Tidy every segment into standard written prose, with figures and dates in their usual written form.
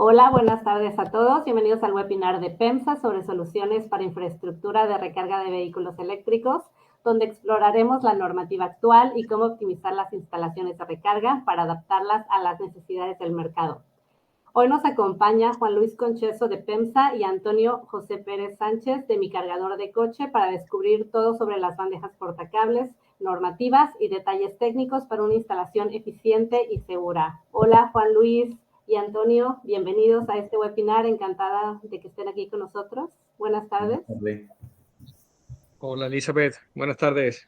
Hola, buenas tardes a todos. Bienvenidos al webinar de PEMSA sobre soluciones para infraestructura de recarga de vehículos eléctricos, donde exploraremos la normativa actual y cómo optimizar las instalaciones de recarga para adaptarlas a las necesidades del mercado. Hoy nos acompaña Juan Luis Concheso de PEMSA y Antonio José Pérez Sánchez de Mi Cargador de Coche para descubrir todo sobre las bandejas portacables, normativas y detalles técnicos para una instalación eficiente y segura. Hola Juan Luis y Antonio, bienvenidos a este webinar. Encantada de que estén aquí con nosotros. Buenas tardes. Hola Elizabeth, buenas tardes.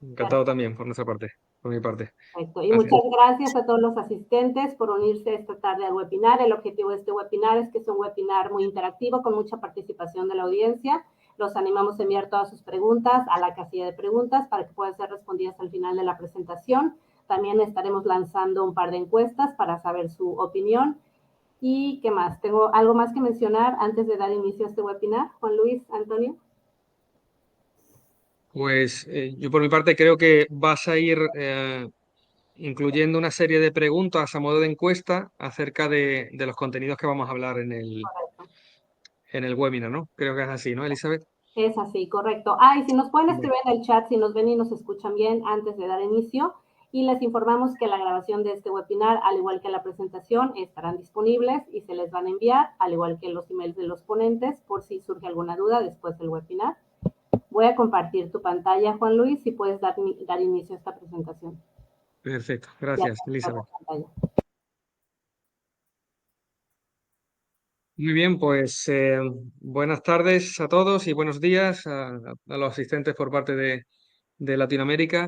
Encantado también por nuestra parte, por mi parte. Perfecto. Y Gracias. muchas gracias a todos los asistentes por unirse esta tarde al webinar. El objetivo de este webinar es que es un webinar muy interactivo con mucha participación de la audiencia. Los animamos a enviar todas sus preguntas a la casilla de preguntas para que puedan ser respondidas al final de la presentación. También estaremos lanzando un par de encuestas para saber su opinión. ¿Y qué más? ¿Tengo algo más que mencionar antes de dar inicio a este webinar? Juan Luis, Antonio. Pues yo por mi parte creo que vas a ir incluyendo una serie de preguntas a modo de encuesta acerca de los contenidos que vamos a hablar en el webinar, ¿no? Creo que es así, ¿no, Elizabeth? Es así, correcto. Y si nos pueden Bueno, escribir en el chat, si nos ven y nos escuchan bien antes de dar inicio, y les informamos que la grabación de este webinar, al igual que la presentación, estarán disponibles y se les van a enviar, al igual que los emails de los ponentes, por si surge alguna duda después del webinar. Voy a compartir tu pantalla, Juan Luis, si puedes dar inicio a esta presentación. perfecto, Ya gracias, está la Elizabeth. pantalla. Muy bien, pues buenas tardes a todos y buenos días a los asistentes por parte de Latinoamérica.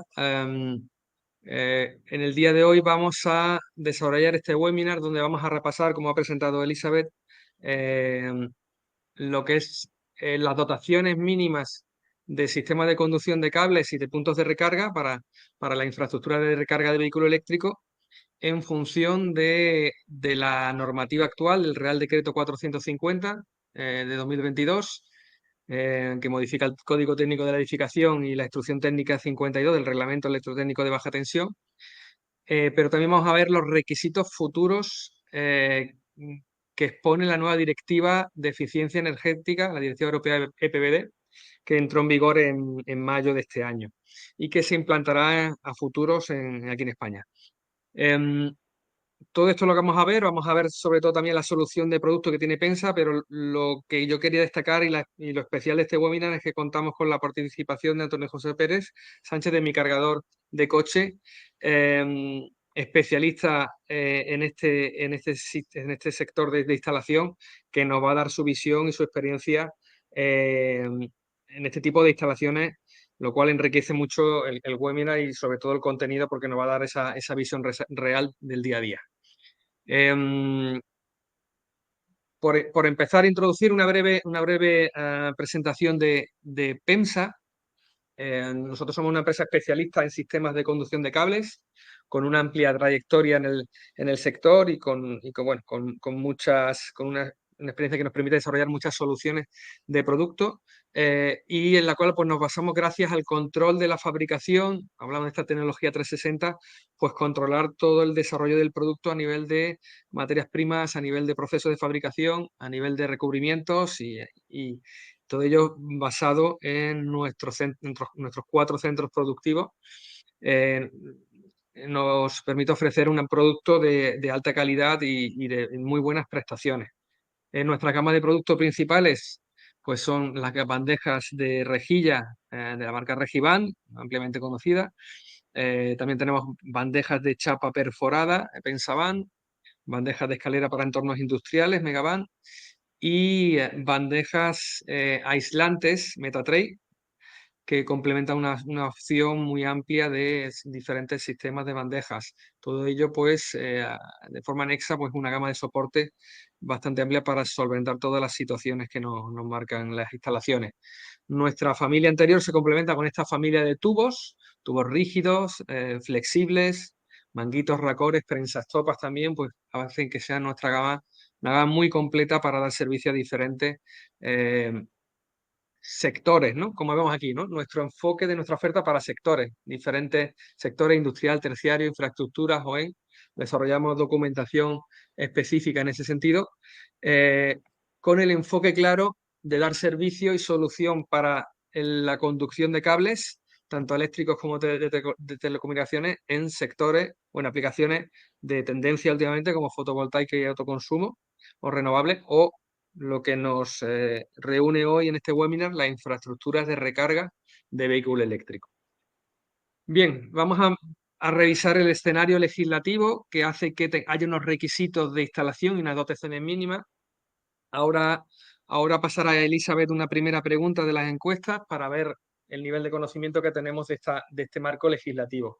En el día de hoy vamos a desarrollar este webinar donde vamos a repasar, como ha presentado Elizabeth, eh, lo que es las dotaciones mínimas de sistemas de conducción de cables y de puntos de recarga para la infraestructura de recarga de vehículo eléctrico en función de la normativa actual, el Real Decreto 450 de 2022, que modifica el Código Técnico de la Edificación y la Instrucción Técnica 52 del Reglamento Electrotécnico de Baja Tensión. Pero también vamos a ver los requisitos futuros que expone la nueva Directiva de Eficiencia Energética, la Directiva Europea EPBD, que entró en vigor en mayo de este año y que se implantará a futuros aquí en España. Em, Todo esto lo que vamos a ver sobre todo también la solución de producto que tiene Pensa, pero lo que yo quería destacar y lo especial de este webinar es que contamos con la participación de Antonio José Pérez Sánchez de Mi Cargador de Coche, especialista en este sector de instalación, que nos va a dar su visión y su experiencia en este tipo de instalaciones, lo cual enriquece mucho el webinar y sobre todo el contenido porque nos va a dar esa visión real del día a día. Em, por empezar a introducir una breve presentación de PEMSA. Nosotros somos una empresa especialista en sistemas de conducción de cables, con una amplia trayectoria en el sector bueno, con una experiencia que nos permite desarrollar muchas soluciones de producto, y en la cual pues, nos basamos gracias al control de la fabricación. Hablamos de esta tecnología 360, pues controlar todo el desarrollo del producto a nivel de materias primas, a nivel de procesos de fabricación, a nivel de recubrimientos y todo ello basado en nuestros 4 centros productivos. Eh, Nos permite ofrecer un producto de alta calidad y de muy buenas prestaciones. En nuestra gama de productos principales pues son las bandejas de rejilla de la marca Regiban, ampliamente conocida. También tenemos bandejas de chapa perforada, Pensaban, bandejas de escalera para entornos industriales, Megaban, y bandejas aislantes, Metatray, que complementan una opción muy amplia de diferentes sistemas de bandejas. Todo ello, pues, de forma anexa, pues una gama de soporte bastante amplia para solventar todas las situaciones que nos marcan las instalaciones. Nuestra familia anterior se complementa con esta familia de tubos rígidos, flexibles, manguitos, racores, prensas topas también, pues hacen que sea nuestra gama una gama muy completa para dar servicio a diferentes sectores, ¿no? Como vemos aquí, ¿no? Nuestro enfoque de nuestra oferta para sectores, diferentes sectores industrial, terciario, infraestructuras, desarrollamos documentación específica en ese sentido, con el enfoque claro de dar servicio y solución para la conducción de cables, tanto eléctricos como de telecomunicaciones, en sectores o en aplicaciones de tendencia últimamente como fotovoltaica y autoconsumo o renovables, o lo que nos reúne hoy en este webinar, las infraestructuras de recarga de vehículos eléctricos. Bien, vamos a revisar el escenario legislativo que hace que haya unos requisitos de instalación y unas dotaciones mínimas. Ahora pasará a Elizabeth una primera pregunta de las encuestas para ver el nivel de conocimiento que tenemos de este marco legislativo.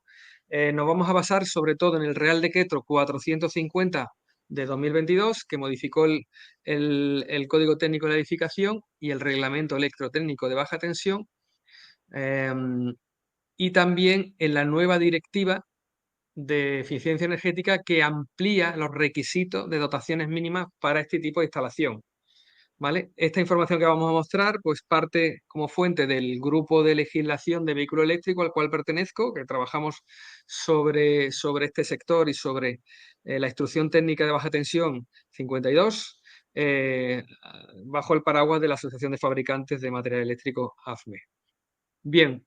Nos vamos a basar sobre todo en el Real Decreto 450 de 2022, que modificó el Código Técnico de la Edificación y el Reglamento Electrotécnico de Baja Tensión, y también en la nueva Directiva de Eficiencia Energética, que amplía los requisitos de dotaciones mínimas para este tipo de instalación. ¿Vale? Esta información que vamos a mostrar pues parte como fuente del grupo de legislación de vehículo eléctrico al cual pertenezco, que trabajamos sobre este sector y sobre la instrucción técnica de baja tensión 52, bajo el paraguas de la Asociación de Fabricantes de Material Eléctrico, AFME. Bien,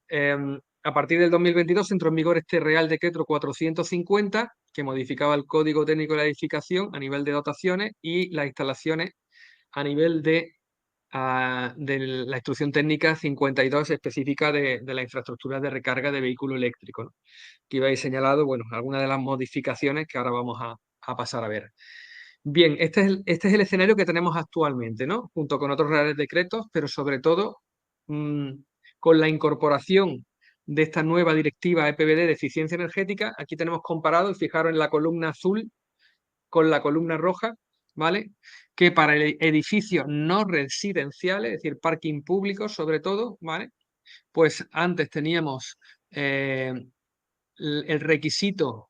a partir del 2022 entró en vigor este Real Decreto 450, que modificaba el Código Técnico de la Edificación a nivel de dotaciones y las instalaciones a nivel de la instrucción técnica 52 específica de la infraestructura de recarga de vehículo eléctrico, ¿no? Que iba ahí señalado, bueno, algunas de las modificaciones que ahora vamos a pasar a ver. Bien, este es el escenario que tenemos actualmente, ¿no? Junto con otros reales decretos, pero sobre todo con la incorporación de esta nueva directiva EPBD de eficiencia energética. Aquí tenemos comparado, y fijaros en la columna azul con la columna roja, ¿vale? Que para edificios no residenciales, es decir, parking público sobre todo, ¿vale? Pues antes teníamos el requisito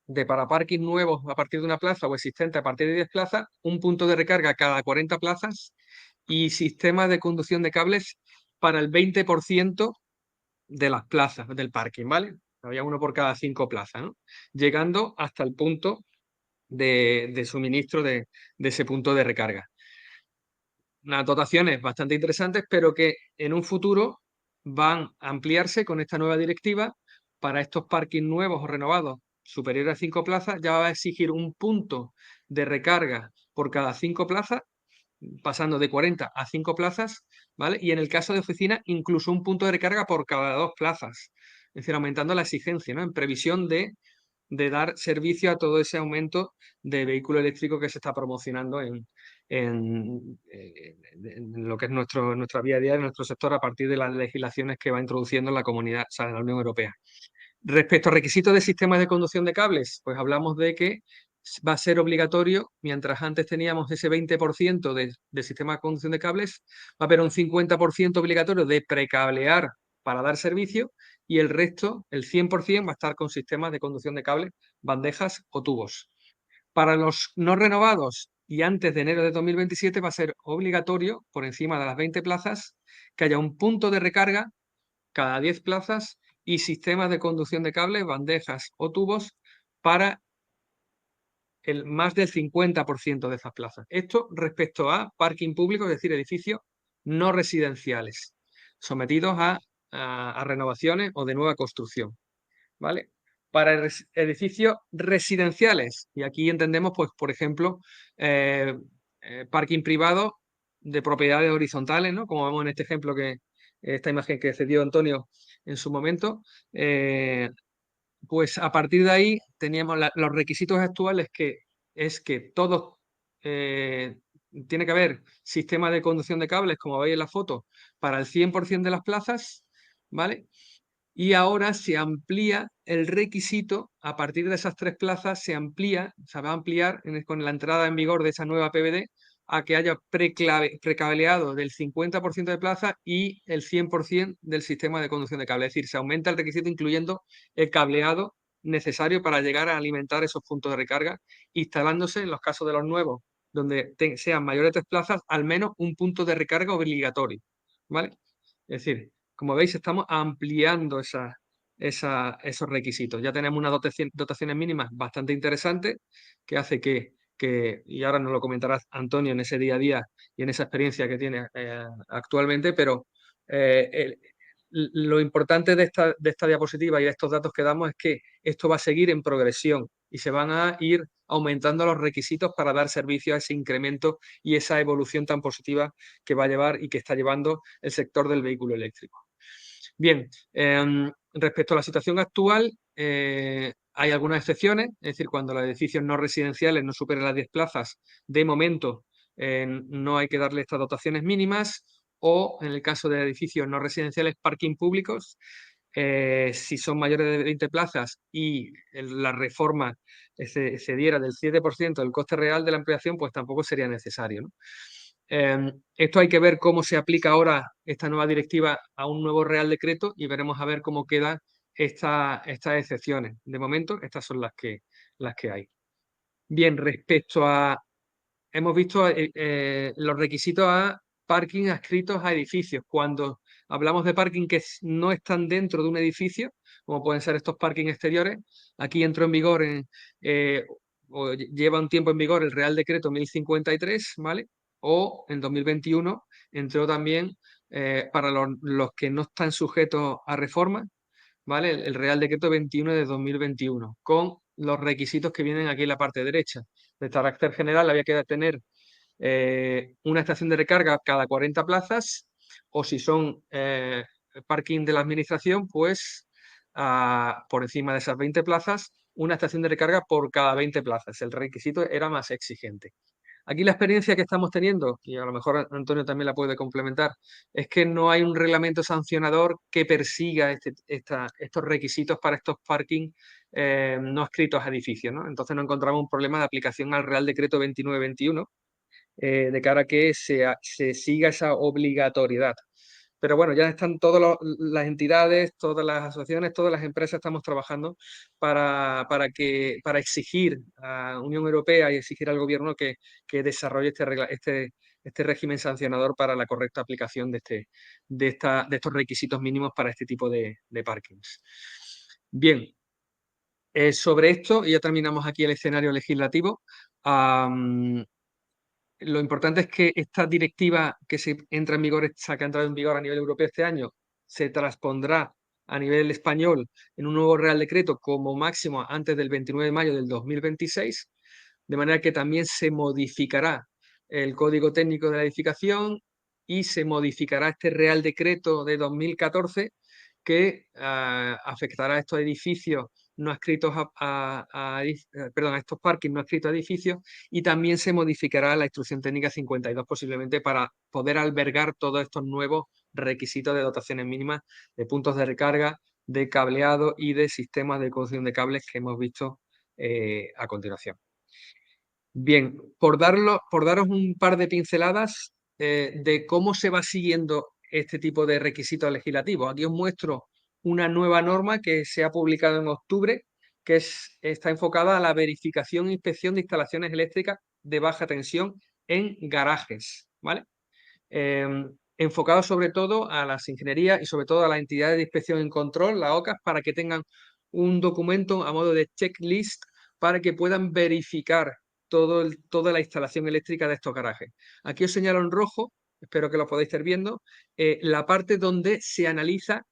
de para parking nuevos a partir de una plaza o existente a partir de 10 plazas, un punto de recarga cada 40 plazas y sistema de conducción de cables para el 20% de las plazas del parking, ¿vale? Había uno por cada 5 plazas, ¿no? Llegando hasta el punto de suministro de ese punto de recarga. Unas dotaciones bastante interesantes, pero que en un futuro van a ampliarse con esta nueva directiva. Para estos parkings nuevos o renovados superiores a 5 plazas, ya va a exigir un punto de recarga por cada 5 plazas, pasando de 40 a 5 plazas, ¿vale? Y en el caso de oficina, incluso un punto de recarga por cada 2 plazas. Es decir, aumentando la exigencia, ¿no? En previsión de dar servicio a todo ese aumento de vehículo eléctrico que se está promocionando en lo que es nuestra vía diaria, nuestro sector, a partir de las legislaciones que va introduciendo la comunidad, o sea, la Unión Europea. Respecto a requisitos de sistemas de conducción de cables, pues hablamos de que va a ser obligatorio, mientras antes teníamos ese 20% de sistema de conducción de cables, va a haber un 50% obligatorio de precablear para dar servicio, y el resto, el 100%, va a estar con sistemas de conducción de cables, bandejas o tubos. Para los no renovados y antes de enero de 2027 va a ser obligatorio, por encima de las 20 plazas, que haya un punto de recarga cada 10 plazas y sistemas de conducción de cables, bandejas o tubos para el más del 50% de esas plazas. Esto respecto a parking público, es decir, edificios no residenciales, sometidos a renovaciones o de nueva construcción, ¿vale? Para edificios residenciales, y aquí entendemos, pues, por ejemplo, parking privado de propiedades horizontales, ¿no? Como vemos en este ejemplo, esta imagen que cedió Antonio en su momento, pues a partir de ahí teníamos los requisitos actuales, que es que todos tiene que haber sistema de conducción de cables, como veis en la foto, para el 100% de las plazas, ¿vale? Y ahora se amplía el requisito, a partir de esas 3 plazas se amplía, se va a ampliar con la entrada en vigor de esa nueva PVD, a que haya precableado del 50% de plazas y el 100% del sistema de conducción de cable. Es decir, se aumenta el requisito incluyendo el cableado necesario para llegar a alimentar esos puntos de recarga, instalándose en los casos de los nuevos, donde sean mayores de 3 plazas, al menos un punto de recarga obligatorio, ¿vale? Es decir, como veis, estamos ampliando esos requisitos. Ya tenemos unas dotaciones mínimas bastante interesantes que hace y ahora nos lo comentará Antonio en ese día a día y en esa experiencia que tiene actualmente, pero eh, lo importante de esta diapositiva y de estos datos que damos es que esto va a seguir en progresión y se van a ir aumentando los requisitos para dar servicio a ese incremento y esa evolución tan positiva que va a llevar y que está llevando el sector del vehículo eléctrico. Bien, respecto a la situación actual, hay algunas excepciones, es decir, cuando los edificios no residenciales no superen las 10 plazas, de momento no hay que darle estas dotaciones mínimas, o en el caso de edificios no residenciales, parking públicos, si son mayores de 20 plazas y la reforma se diera del 7% del coste real de la ampliación, pues tampoco sería necesario, ¿no? Esto hay que ver cómo se aplica ahora esta nueva directiva a un nuevo Real Decreto y veremos a ver cómo quedan estas excepciones. De momento, estas son las que hay. Bien, hemos visto los requisitos a parking adscritos a edificios. Cuando hablamos de parking que no están dentro de un edificio, como pueden ser estos parking exteriores, aquí entró en vigor o lleva un tiempo en vigor el Real Decreto 1053, ¿vale? O en 2021 entró también para los que no están sujetos a reforma, ¿vale? El Real Decreto 21 de 2021, con los requisitos que vienen aquí en la parte derecha. De carácter general había que tener una estación de recarga cada 40 plazas, o si son parking de la administración, pues por encima de esas 20 plazas, una estación de recarga por cada 20 plazas. El requisito era más exigente. Aquí la experiencia que estamos teniendo, y a lo mejor Antonio también la puede complementar, es que no hay un reglamento sancionador que persiga estos requisitos para estos parking no adscritos a edificios, ¿no? Entonces no encontramos un problema de aplicación al Real Decreto 2921 de cara a que se siga esa obligatoriedad. Pero bueno, ya están todas las entidades, todas las asociaciones, todas las empresas estamos trabajando para exigir a Unión Europea y exigir al gobierno que desarrolle este régimen sancionador para la correcta aplicación de estos requisitos mínimos para este tipo de parkings. Bien, sobre esto, y ya terminamos aquí el escenario legislativo. Lo importante es que esta directiva que se entra en vigor, que ha entrado en vigor a nivel europeo este año, se transpondrá a nivel español en un nuevo Real Decreto como máximo antes del 29 de mayo del 2026, de manera que también se modificará el Código Técnico de la Edificación y se modificará este Real Decreto de 2014 que afectará a estos edificios no adscritos a estos parkings no adscritos a edificios, y también se modificará la Instrucción Técnica 52 posiblemente para poder albergar todos estos nuevos requisitos de dotaciones mínimas de puntos de recarga, de cableado y de sistemas de conducción de cables que hemos visto a continuación. Bien, por daros un par de pinceladas de cómo se va siguiendo este tipo de requisitos legislativos. Aquí os muestro una nueva norma que se ha publicado en octubre, que está enfocada a la verificación e inspección de instalaciones eléctricas de baja tensión en garajes, ¿vale? Enfocado sobre todo a las ingenierías y sobre todo a las entidades de inspección y control, las OCAs, para que tengan un documento a modo de checklist para que puedan verificar toda la instalación eléctrica de estos garajes. Aquí os señalo en rojo, espero que lo podáis estar viendo, la parte donde se analiza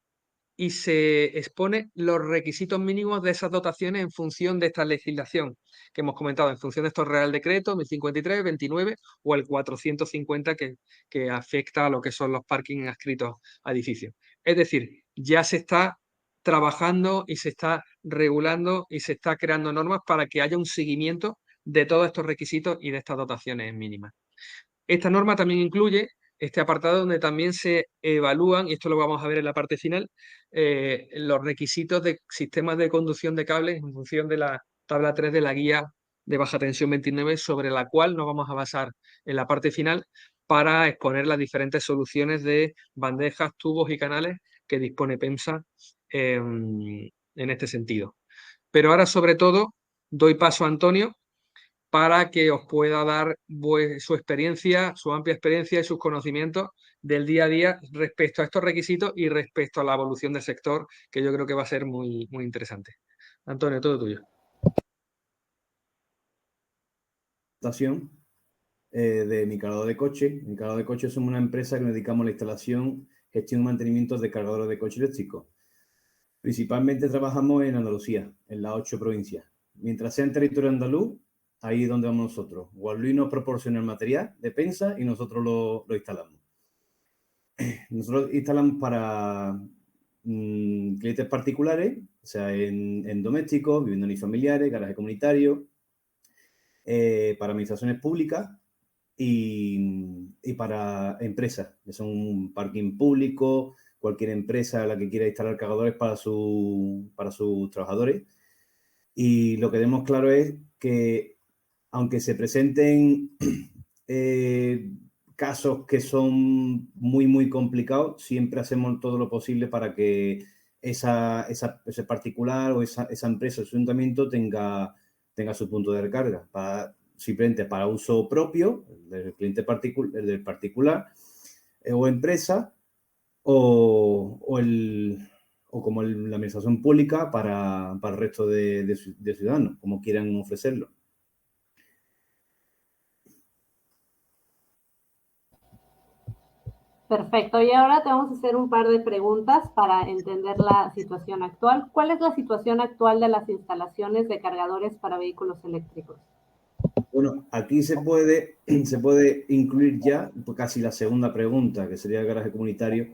y se expone los requisitos mínimos de esas dotaciones en función de esta legislación que hemos comentado, en función de estos Real Decretos 1053, 29 o el 450 que afecta a lo que son los parkings adscritos a edificios. Es decir, ya se está trabajando y se está regulando y se está creando normas para que haya un seguimiento de todos estos requisitos y de estas dotaciones mínimas. Esta norma también incluye este apartado donde también se evalúan, y esto lo vamos a ver en la parte final, los requisitos de sistemas de conducción de cables en función de la tabla 3 de la guía de baja tensión 29, sobre la cual nos vamos a basar en la parte final para exponer las diferentes soluciones de bandejas, tubos y canales que dispone PEMSA en este sentido. Pero ahora, sobre todo, doy paso a Antonio para que os pueda dar su experiencia, su amplia experiencia y sus conocimientos del día a día respecto a estos requisitos y respecto a la evolución del sector, que yo creo que va a ser muy, muy interesante. Antonio, todo tuyo. De mi cargador de coche. Mi cargador de coche somos una empresa que nos dedicamos a la instalación, gestión y mantenimiento de cargadores de coche eléctricos. Principalmente trabajamos en Andalucía, en las 8 provincias. Mientras sea en territorio andaluz, ahí es donde vamos nosotros. Guadalix nos proporciona el material de Pensa y nosotros lo instalamos. Nosotros instalamos para clientes particulares, o sea, en domésticos, viviendas unifamiliares, garajes comunitarios, para administraciones públicas y para empresas, que son un parking público, cualquier empresa a la que quiera instalar cargadores para sus trabajadores. Y lo que tenemos claro es que, aunque se presenten casos que son muy, muy complicados, siempre hacemos todo lo posible para que ese particular o esa empresa o su ayuntamiento tenga su punto de recarga, simplemente para uso propio del cliente del particular o empresa o como la administración pública para el resto de ciudadanos, como quieran ofrecerlo. Perfecto, y ahora te vamos a hacer un par de preguntas para entender la situación actual. ¿Cuál es la situación actual de las instalaciones de cargadores para vehículos eléctricos? Bueno, aquí se puede incluir ya casi la segunda pregunta, que sería el garaje comunitario,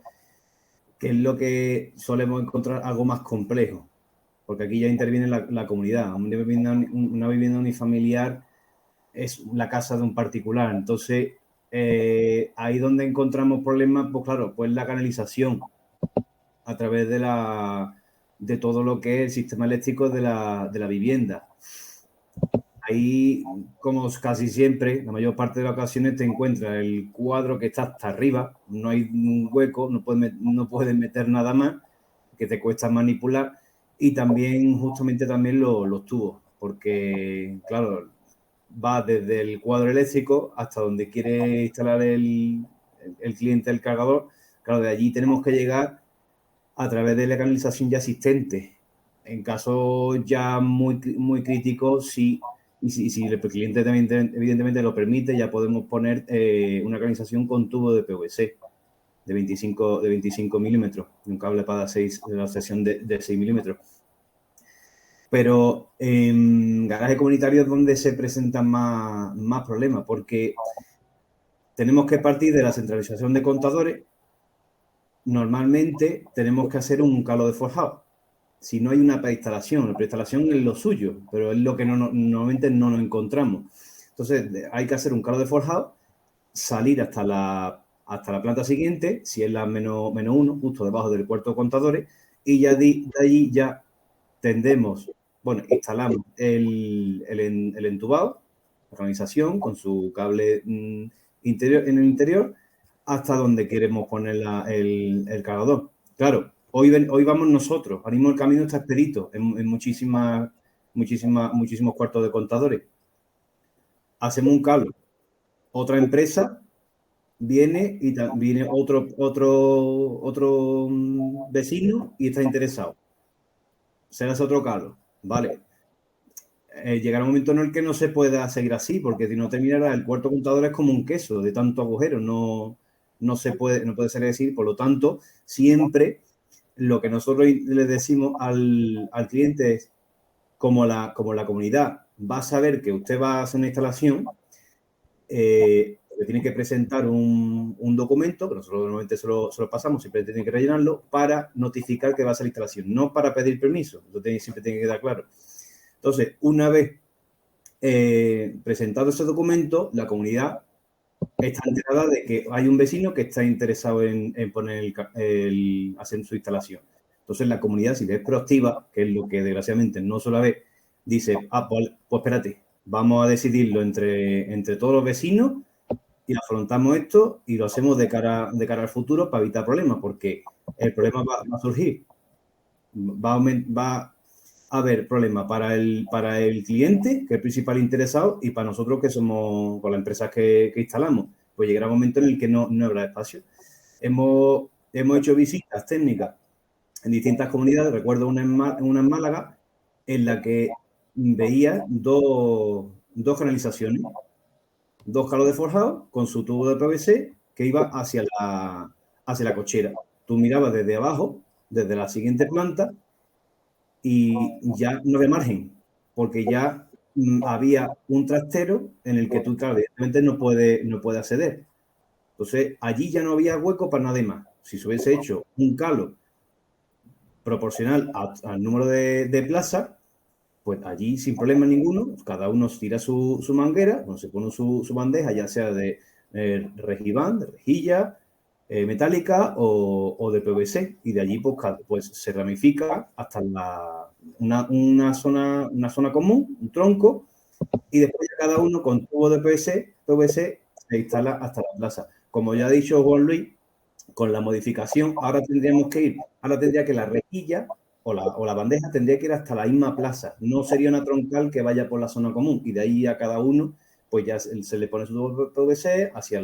que es lo que solemos encontrar algo más complejo, porque aquí ya interviene la comunidad. Una vivienda unifamiliar es la casa de un particular. Entonces, ahí donde encontramos problemas, pues claro, pues la canalización a través de todo lo que es el sistema eléctrico de la vivienda. Ahí, como casi siempre, la mayor parte de las ocasiones te encuentras el cuadro que está hasta arriba, no hay un hueco, no puedes meter nada más, que te cuesta manipular, y también justamente los tubos, porque claro, va desde el cuadro eléctrico hasta donde quiere instalar el cliente el cargador. Claro, de allí tenemos que llegar a través de la canalización ya existente. En caso ya muy, muy crítico, si el cliente también evidentemente lo permite, ya podemos poner una canalización con tubo de PVC de 25 milímetros, un cable para la sección de 6 milímetros. Pero en garaje comunitario es donde se presentan más problemas, porque tenemos que partir de la centralización de contadores. Normalmente tenemos que hacer un calo de forjado. Si no hay una preinstalación, la preinstalación es lo suyo, pero es lo que normalmente no nos encontramos. Entonces hay que hacer un calo de forjado, salir hasta la planta siguiente, si es la menos 1, justo debajo del puerto de contadores, y ya de allí ya instalamos el entubado, la organización con su cable interior, en el interior, hasta donde queremos poner el cargador. Claro, hoy vamos nosotros, ahora mismo el camino está expedito en muchísimos cuartos de contadores. Hacemos un cable. Otra empresa viene y viene otro vecino y está interesado. Se hace otro calo. Vale. Llegará un momento en el que no se pueda seguir así, porque si no terminará el cuarto contador es como un queso de tanto agujero, no puede ser así. Por lo tanto, siempre lo que nosotros le decimos al cliente es, como la comunidad va a saber que usted va a hacer una instalación, le tiene que presentar un documento, que nosotros normalmente se lo pasamos, siempre tiene que rellenarlo, para notificar que va a hacer la instalación, no para pedir permiso. Eso siempre tiene que quedar claro. Entonces, una vez presentado ese documento, la comunidad está enterada de que hay un vecino que está interesado en poner hacer su instalación. Entonces, la comunidad, si es proactiva, que es lo que desgraciadamente no suele haber, dice, pues espérate, vamos a decidirlo entre todos los vecinos y afrontamos esto y lo hacemos de cara al futuro para evitar problemas, porque el problema va a surgir. haber problemas para el cliente, que es el principal interesado, y para nosotros, que somos con las empresas que instalamos. Pues llegará un momento en el que no habrá espacio. Hemos hecho visitas técnicas en distintas comunidades. Recuerdo una en Málaga, en la que veía dos canalizaciones, 2 calos de forjado con su tubo de PVC que iba hacia la cochera. Tú mirabas desde abajo, desde la siguiente planta, y ya no había margen, porque ya había un trastero en el que tú, claro, evidentemente no puede acceder. Entonces, allí ya no había hueco para nada más. Si se hubiese hecho un calo proporcional al número de plazas, pues allí sin problema ninguno, cada uno tira su manguera, se pone su bandeja, ya sea de regibán, de rejilla, metálica o de PVC, y de allí pues se ramifica hasta una zona común, un tronco, y después ya cada uno con tubo de PVC se instala hasta la plaza. Como ya ha dicho Juan Luis, con la modificación, ahora tendría que la rejilla o la bandeja tendría que ir hasta la misma plaza. No sería una troncal que vaya por la zona común, y de ahí a cada uno, pues ya se le pone su tubo de PVC hacia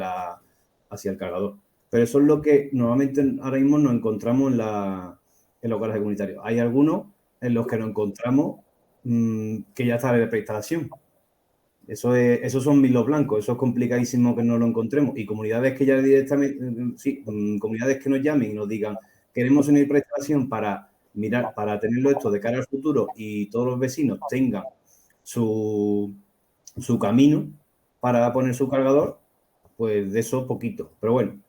el cargador. Pero eso es lo que normalmente ahora mismo nos encontramos en los garajes comunitarios. Hay algunos en los que nos encontramos que ya está de preinstalación. Esos son milos blancos, eso es complicadísimo que no lo encontremos. Y comunidades que ya directamente, sí, comunidades que nos llamen y nos digan, queremos una prestación para tenerlo esto de cara al futuro y todos los vecinos tengan su camino para poner su cargador, pues de eso poquito. Pero bueno,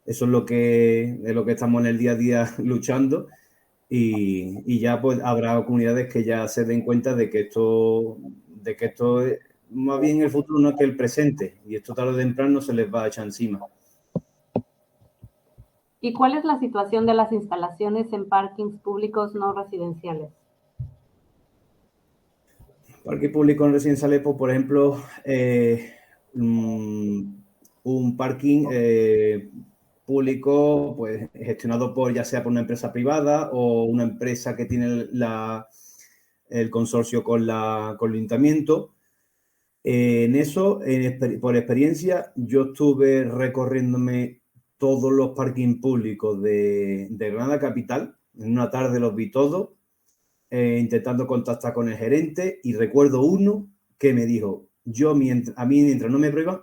eso es lo que estamos en el día a día luchando, y ya pues habrá comunidades que ya se den cuenta de que esto es más bien el futuro, no que el presente, y esto tarde o temprano se les va a echar encima. ¿Y cuál es la situación de las instalaciones en parkings públicos no residenciales? Parque público no residenciales, pues, por ejemplo, un parking público, pues gestionado ya sea por una empresa privada o una empresa que tiene el consorcio con el ayuntamiento. En eso, por experiencia, yo estuve recorriéndome todos los parkings públicos de Granada Capital. En una tarde los vi todos, intentando contactar con el gerente, y recuerdo uno que me dijo, a mí mientras no me prohíban,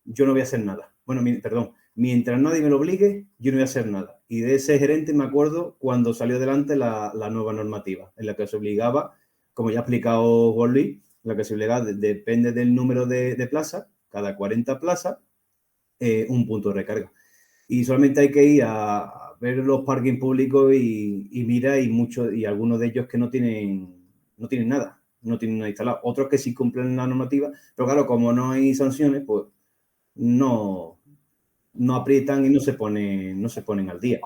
yo no voy a hacer nada. Bueno, perdón, mientras nadie me lo obligue, yo no voy a hacer nada. Y de ese gerente me acuerdo cuando salió adelante la nueva normativa, en la que se obligaba, como ya ha explicado Juan Luis, la que se obligaba, depende del número de plazas, cada 40 plazas, un punto de recarga. Y solamente hay que ir a ver los parkings públicos y mira, y algunos de ellos que no tienen nada, no tienen nada instalado. Otros que sí cumplen la normativa, pero claro, como no hay sanciones, pues no aprietan y no se ponen al día.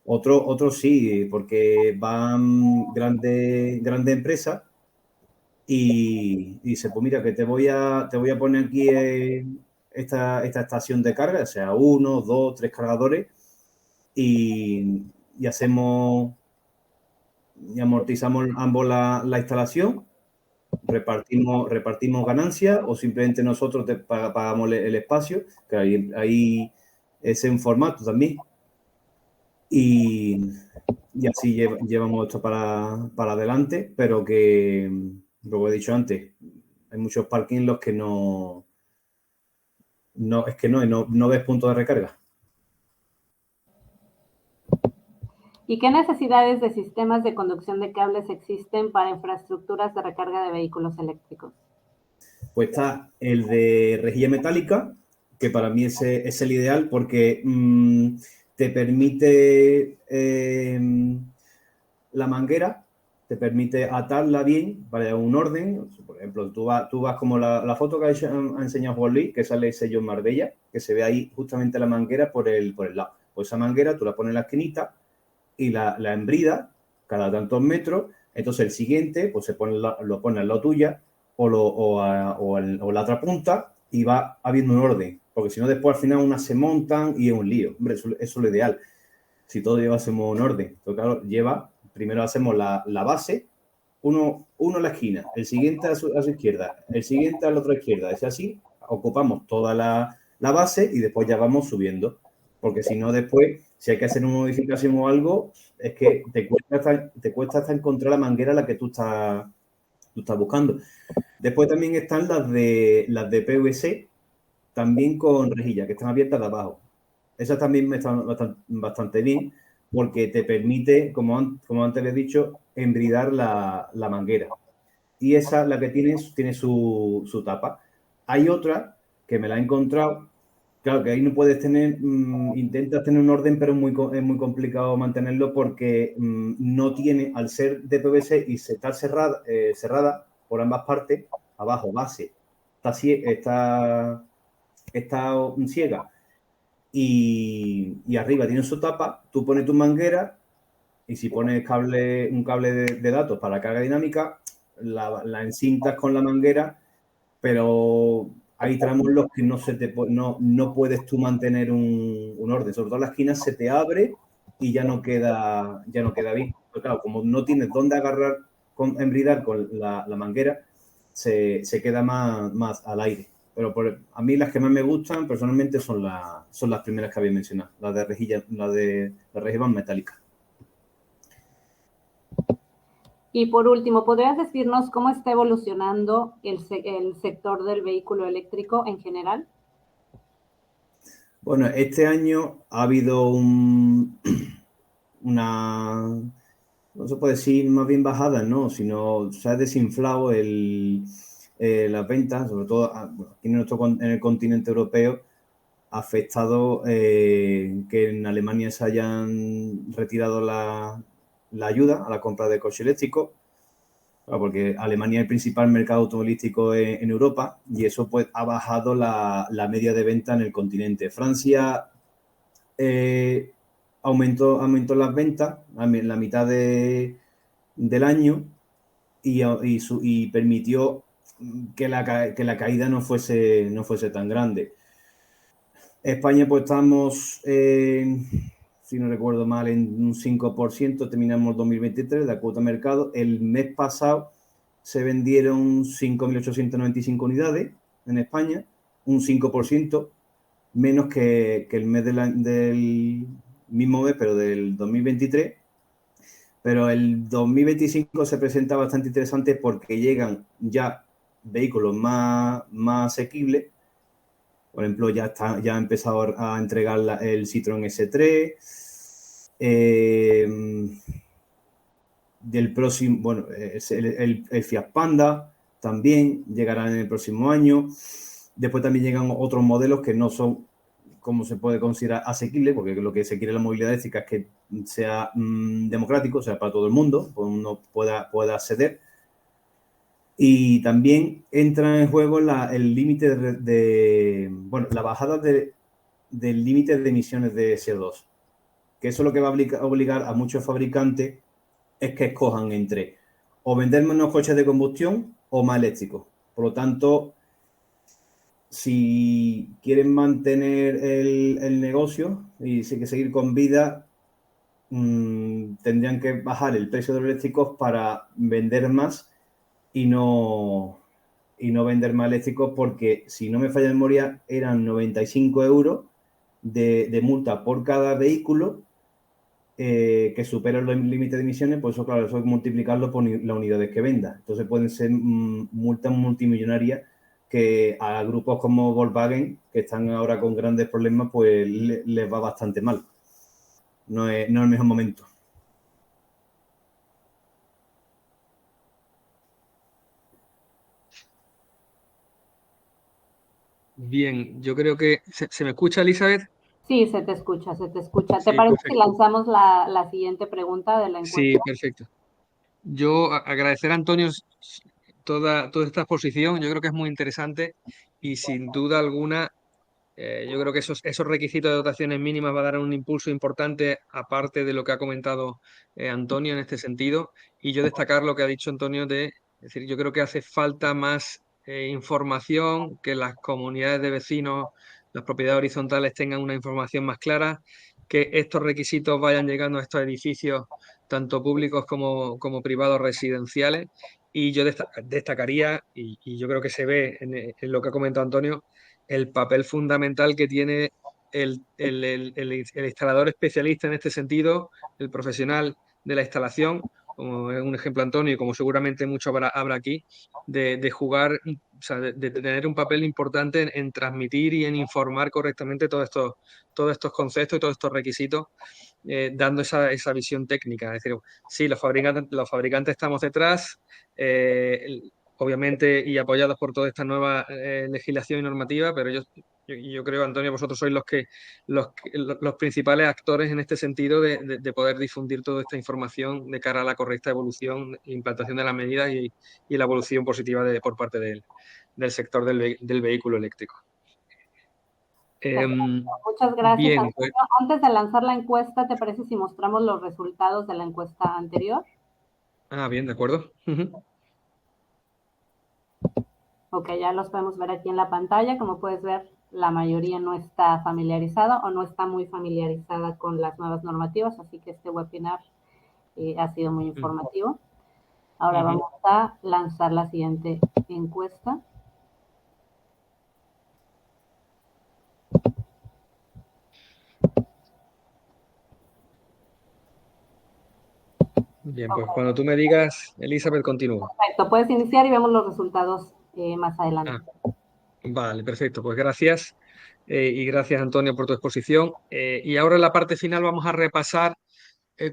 Otros sí, porque van grandes empresas y dice, pues mira, que te voy a poner aquí esta estación de carga, o sea, 1, 2, 3 cargadores, y hacemos y amortizamos ambos la instalación, repartimos ganancias, o simplemente nosotros pagamos el espacio, que ahí es en formato también. Y así llevamos esto para adelante, pero que, como he dicho antes, hay muchos parkings en los que no ves punto de recarga. ¿Y qué necesidades de sistemas de conducción de cables existen para infraestructuras de recarga de vehículos eléctricos? Pues está el de rejilla metálica, que para mí es el ideal, porque te permite la manguera, te permite atarla bien para un orden. Por ejemplo, tú vas como la foto que ha enseñado Juan Luis, que sale el sello en Marbella, que se ve ahí justamente la manguera por el lado. Pues esa manguera tú la pones en la esquinita y la embrida cada tantos metros. Entonces el siguiente pues lo pone al lado tuya o la otra punta, y va habiendo un orden, porque si no después al final unas se montan y es un lío. Hombre, eso es lo ideal, si todo llevásemos un orden. Entonces, claro, primero hacemos la base, uno a la esquina, el siguiente a su izquierda, el siguiente a la otra izquierda. Es así, ocupamos toda la base y después ya vamos subiendo. Porque si no, después, si hay que hacer una modificación o algo, es que te cuesta hasta encontrar la manguera a la que tú estás buscando. Después también están las de PVC, también con rejilla, que están abiertas de abajo. Esas también me están bastante bien, porque te permite, como antes les he dicho, embridar la manguera. Y esa, la que tiene su tapa. Hay otra que me la he encontrado. Claro, que ahí no puedes tener, intentas tener un orden, pero es muy complicado mantenerlo porque no tiene, al ser de PVC y estar cerrada por ambas partes, abajo, base, está ciega y arriba tiene su tapa, tú pones tu manguera y si pones un cable de datos para carga dinámica, la encintas con la manguera, pero hay tramos en los que no puedes tú mantener un orden. Sobre todo en la esquina se te abre y ya no queda bien. Pero claro, como no tienes dónde agarrar, embridar con la manguera, se queda más al aire. Pero a mí las que más me gustan personalmente son las primeras que había mencionado, las de rejilla, las de rejilla metálica. Y por último, ¿podrías decirnos cómo está evolucionando el sector del vehículo eléctrico en general? Bueno, este año ha habido una, no se puede decir más bien bajada, no, sino se ha desinflado las ventas, sobre todo aquí en el continente europeo, ha afectado que en Alemania se hayan retirado la ayuda a la compra de coche eléctrico, porque Alemania es el principal mercado automovilístico en Europa y eso pues ha bajado la media de venta en el continente. Francia aumentó las ventas en la mitad del año y permitió que la caída no fuese tan grande. España, pues estamos, si no recuerdo mal, en un 5%, terminamos 2023, la cuota de mercado. El mes pasado se vendieron 5.895 unidades en España, un 5%, menos que el mes del mismo mes, pero del 2023. Pero el 2025 se presenta bastante interesante porque llegan ya vehículos más asequibles. Por ejemplo, ya ha empezado a entregar el Citroën S3. Del próximo, bueno, el Fiat Panda también llegará en el próximo año. Después también llegan otros modelos que no son, como se puede considerar, asequibles, porque lo que se quiere en la movilidad eléctrica es que sea democrático, sea para todo el mundo, pues uno pueda acceder. Y también entra en juego el límite la bajada del límite de emisiones de CO2. Que eso lo que va a obligar a muchos fabricantes es que escojan entre o vender menos coches de combustión o más eléctricos. Por lo tanto, si quieren mantener el negocio y seguir con vida, tendrían que bajar el precio de los eléctricos para vender más y no vender más eléctricos, porque si no me falla la memoria eran 95 euros de multa por cada vehículo que supera los límites de emisiones. Pues eso, claro, eso hay que multiplicarlo por las unidades que venda. Entonces pueden ser multas multimillonarias que a grupos como Volkswagen, que están ahora con grandes problemas, pues les va bastante mal. No es el mejor momento. Bien, yo creo que... ¿Se me escucha, Elizabeth? Sí, se te escucha, se te escucha. ¿Te Sí, parece si perfecto. lanzamos la siguiente pregunta de la encuesta? Sí, perfecto. Yo agradecer a Antonio toda esta exposición, yo creo que es muy interesante y sin duda alguna yo creo que esos requisitos de dotaciones mínimas va a dar un impulso importante, aparte de lo que ha comentado Antonio en este sentido. Y yo destacar lo que ha dicho Antonio es decir, yo creo que hace falta más información, que las comunidades de vecinos, las propiedades horizontales tengan una información más clara, que estos requisitos vayan llegando a estos edificios tanto públicos como privados residenciales. Y yo destacaría, y yo creo que se ve en lo que ha comentado Antonio, el papel fundamental que tiene el instalador especialista en este sentido, el profesional de la instalación, como es un ejemplo Antonio, y como seguramente mucho habrá aquí, de jugar, o sea, de tener un papel importante en transmitir y en informar correctamente todos estos conceptos y todos estos requisitos, dando esa visión técnica. Es decir, sí, los fabricantes estamos detrás, obviamente, y apoyados por toda esta nueva legislación y normativa, pero yo creo, Antonio, vosotros sois los principales actores en este sentido de poder difundir toda esta información de cara a la correcta evolución e implantación de las medidas y la evolución positiva por parte del sector del vehículo eléctrico. Muchas gracias, Bien, Antonio. pues, Antes de lanzar la encuesta, ¿te parece si mostramos los resultados de la encuesta anterior? bien, de acuerdo. Ok, ya los podemos ver aquí en la pantalla. Como puedes ver, la mayoría no está familiarizada o no está muy familiarizada con las nuevas normativas, así que este webinar ha sido muy informativo. Ahora vamos a lanzar la siguiente encuesta. Bien, pues cuando tú me digas, Elizabeth, continúa. Perfecto, puedes iniciar y vemos los resultados más adelante. Vale, perfecto. Pues gracias. Y gracias, Antonio, por tu exposición. Y ahora en la parte final vamos a repasar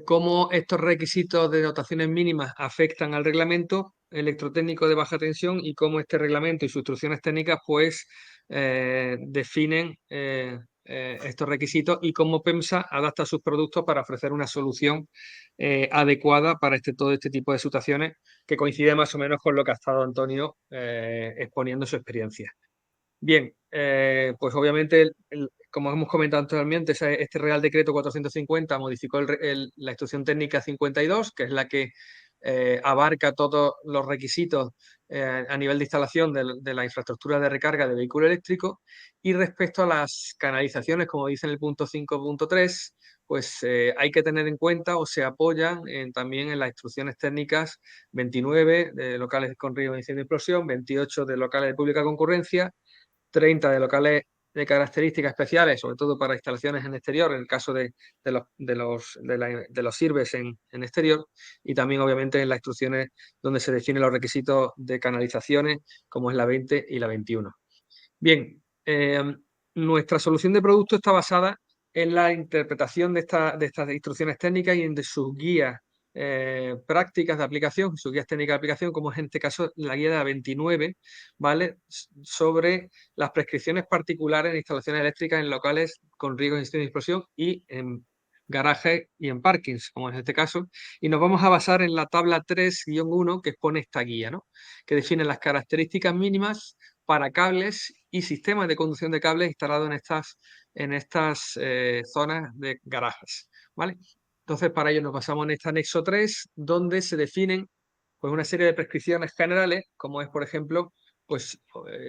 cómo estos requisitos de dotaciones mínimas afectan al reglamento electrotécnico de baja tensión y cómo este reglamento y sus instrucciones técnicas pues definen estos requisitos y cómo PEMSA adapta sus productos para ofrecer una solución adecuada para todo este tipo de situaciones, que coincide más o menos con lo que ha estado Antonio exponiendo su experiencia. Bien, pues obviamente, como hemos comentado anteriormente, este Real Decreto 450 modificó la Instrucción Técnica 52, que es la que abarca todos los requisitos a nivel de instalación de la infraestructura de recarga de vehículo eléctrico. Y respecto a las canalizaciones, como dice en el punto 5.3, pues hay que tener en cuenta o se apoyan también en las instrucciones técnicas 29 de locales con riesgo de incendio y explosión, 28 de locales de pública concurrencia, 30 de locales de características especiales, sobre todo para instalaciones en exterior, en el caso de los sirves en exterior, y también obviamente en las instrucciones donde se definen los requisitos de canalizaciones, como es la 20 y la 21. Bien, nuestra solución de producto está basada en la interpretación de estas instrucciones técnicas y en de sus guías prácticas de aplicación, sus guías técnicas de aplicación, como es en este caso la guía de la 29, ¿vale? Sobre las prescripciones particulares en instalaciones eléctricas en locales con riesgo de incendio y explosión y en garajes y en parkings, como en este caso, y nos vamos a basar en la tabla 3-1 que expone esta guía, ¿no? Que define las características mínimas para cables y sistemas de conducción de cables instalados en estas zonas de garajes, ¿vale? Entonces, para ello nos basamos en este anexo 3, donde se definen pues, una serie de prescripciones generales, como es, por ejemplo, pues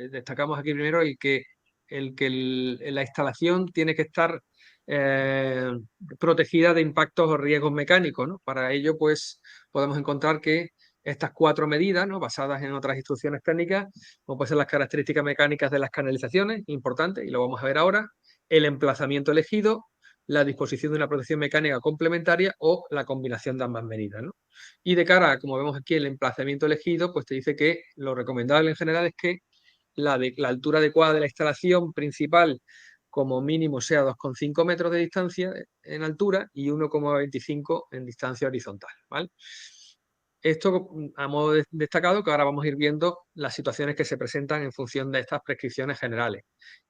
destacamos aquí primero la instalación tiene que estar protegida de impactos o riesgos mecánicos, ¿no? Para ello, pues, podemos encontrar que estas 4 medidas, ¿no? Basadas en otras instrucciones técnicas, como pueden ser las características mecánicas de las canalizaciones, importante, y lo vamos a ver ahora, el emplazamiento elegido, la disposición de una protección mecánica complementaria o la combinación de ambas medidas, ¿no? Y de cara a, como vemos aquí, el emplazamiento elegido, pues te dice que lo recomendable en general es que la altura adecuada de la instalación principal como mínimo sea 2,5 metros de distancia en altura y 1,25 en distancia horizontal, ¿vale? Esto a modo destacado, que ahora vamos a ir viendo las situaciones que se presentan en función de estas prescripciones generales.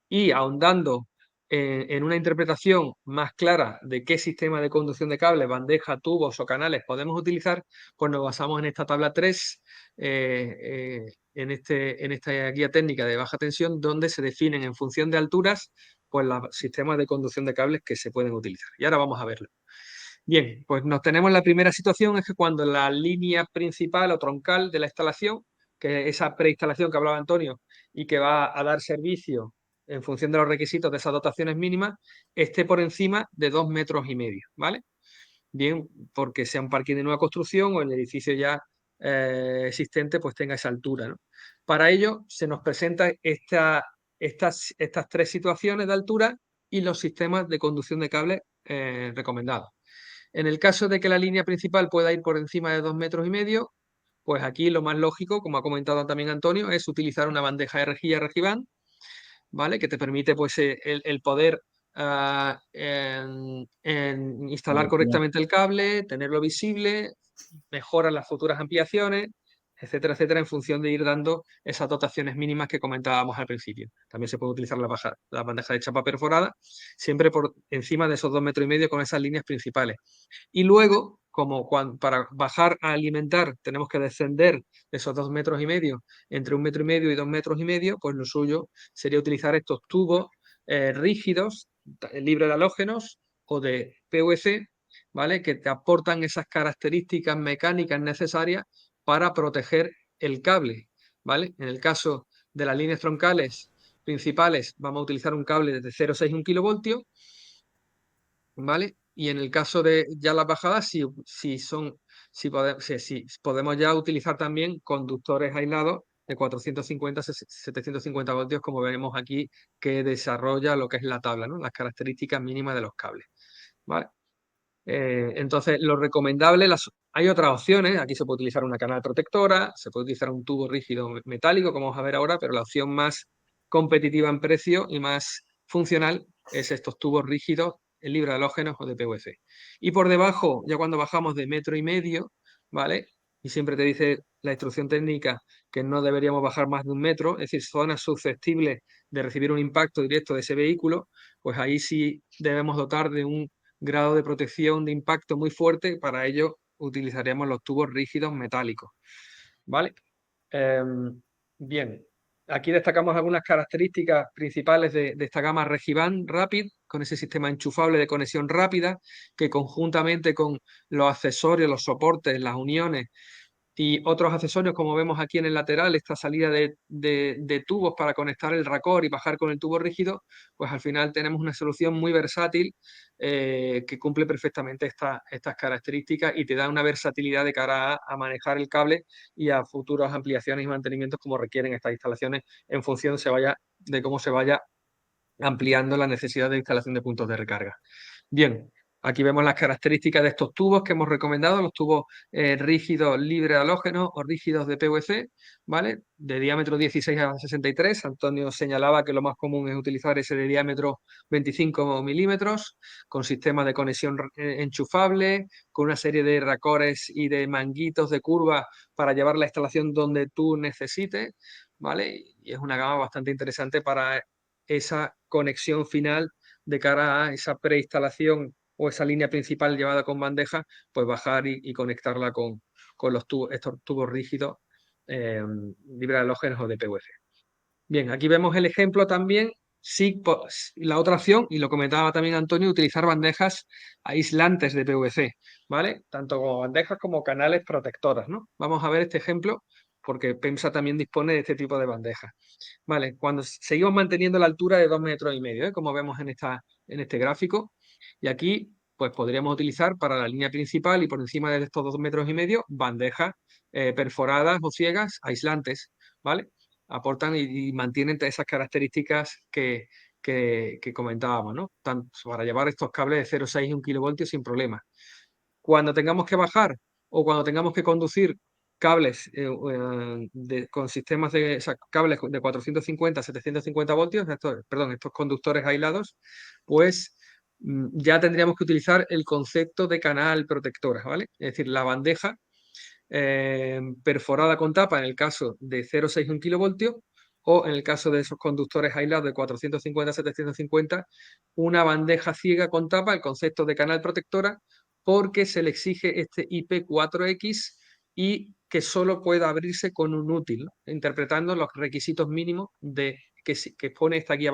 Y ahondando en una interpretación más clara de qué sistema de conducción de cables, bandeja, tubos o canales podemos utilizar, pues nos basamos en esta tabla 3, en esta guía técnica de baja tensión, donde se definen en función de alturas pues los sistemas de conducción de cables que se pueden utilizar. Y ahora vamos a verlo. Bien, pues nos tenemos la primera situación, es que cuando la línea principal o troncal de la instalación, que es esa preinstalación que hablaba Antonio y que va a dar servicio en función de los requisitos de esas dotaciones mínimas, esté por encima de 2,5 metros, ¿vale? bien porque sea un parking de nueva construcción o el edificio ya existente pues tenga esa altura, ¿no? Para ello se nos presenta estas tres situaciones de altura y los sistemas de conducción de cable recomendados. En el caso de que la línea principal pueda ir por encima de 2,5 metros, pues aquí lo más lógico, como ha comentado también Antonio, es utilizar una bandeja de rejilla Regiband, ¿vale? Que te permite pues el poder instalar correctamente el cable, tenerlo visible, mejora las futuras ampliaciones, etcétera, etcétera, en función de ir dando esas dotaciones mínimas que comentábamos al principio. También se puede utilizar la bandeja de chapa perforada, siempre por encima de esos 2,5 metros con esas líneas principales. Y luego, como para bajar a alimentar tenemos que descender de esos 2,5 metros, entre 1,5 metros y 2,5 metros, pues lo suyo sería utilizar estos tubos rígidos, libres de halógenos o de PVC, ¿vale? Que te aportan esas características mecánicas necesarias para proteger el cable, ¿vale? En el caso de las líneas troncales principales vamos a utilizar un cable de 0,6 a 1 kilovoltios, ¿vale? Y en el caso de ya las bajadas, si podemos ya utilizar también conductores aislados de 450 a 750 voltios, como vemos aquí, que desarrolla lo que es la tabla, ¿no? Las características mínimas de los cables, ¿vale? Entonces, lo recomendable, hay otras opciones. Aquí se puede utilizar una canal protectora, se puede utilizar un tubo rígido metálico, como vamos a ver ahora, pero la opción más competitiva en precio y más funcional es estos tubos rígidos libres de halógenos o de PVC. Y por debajo, ya cuando bajamos de 1,5 metros, ¿vale? Y siempre te dice la instrucción técnica que no deberíamos bajar más de 1 metro, es decir, zonas susceptibles de recibir un impacto directo de ese vehículo, pues ahí sí debemos dotar de un grado de protección de impacto muy fuerte. Para ello utilizaríamos los tubos rígidos metálicos, ¿vale? Bien, aquí destacamos algunas características principales de esta gama Regiband Rapid, con ese sistema enchufable de conexión rápida, que conjuntamente con los accesorios, los soportes, las uniones y otros accesorios, como vemos aquí en el lateral, esta salida de tubos para conectar el racor y bajar con el tubo rígido, pues al final tenemos una solución muy versátil que cumple perfectamente estas características y te da una versatilidad de cara a manejar el cable y a futuras ampliaciones y mantenimientos como requieren estas instalaciones en función de cómo se vaya ampliando la necesidad de instalación de puntos de recarga. Bien, aquí vemos las características de estos tubos que hemos recomendado, los tubos rígidos libres de halógenos o rígidos de PVC, ¿vale? De diámetro 16 a 63. Antonio señalaba que lo más común es utilizar ese de diámetro 25 milímetros, con sistemas de conexión enchufable, con una serie de racores y de manguitos de curva para llevar la instalación donde tú necesites, ¿vale? Y es una gama bastante interesante para esa conexión final de cara a esa preinstalación o esa línea principal llevada con bandeja, pues bajar y conectarla con estos tubos rígidos libres de halógenos o de PVC. Bien, aquí vemos el ejemplo también. Sí, la otra opción, y lo comentaba también Antonio, utilizar bandejas aislantes de PVC, ¿vale? Tanto como bandejas como canales protectoras, ¿no? Vamos a ver este ejemplo porque PEMSA también dispone de este tipo de bandejas. Vale, cuando seguimos manteniendo la altura de 2,5 metros, como vemos en este gráfico, y aquí pues podríamos utilizar para la línea principal y por encima de estos 2,5 metros bandejas perforadas o ciegas aislantes, ¿vale? Aportan y mantienen esas características que comentábamos, ¿no? Tanto para llevar estos cables de 0,6 y 1 kilovoltios sin problema. Cuando tengamos que bajar o cuando tengamos que conducir cables con sistemas cables de 450 a 750 voltios, estos conductores aislados, pues ya tendríamos que utilizar el concepto de canal protectora, ¿vale? Es decir, la bandeja perforada con tapa en el caso de 0,6 1 kilovoltios o en el caso de esos conductores aislados de 450 a 750, una bandeja ciega con tapa, el concepto de canal protectora, porque se le exige este IP4X y que solo pueda abrirse con un útil, ¿no? Interpretando los requisitos mínimos que pone esta guía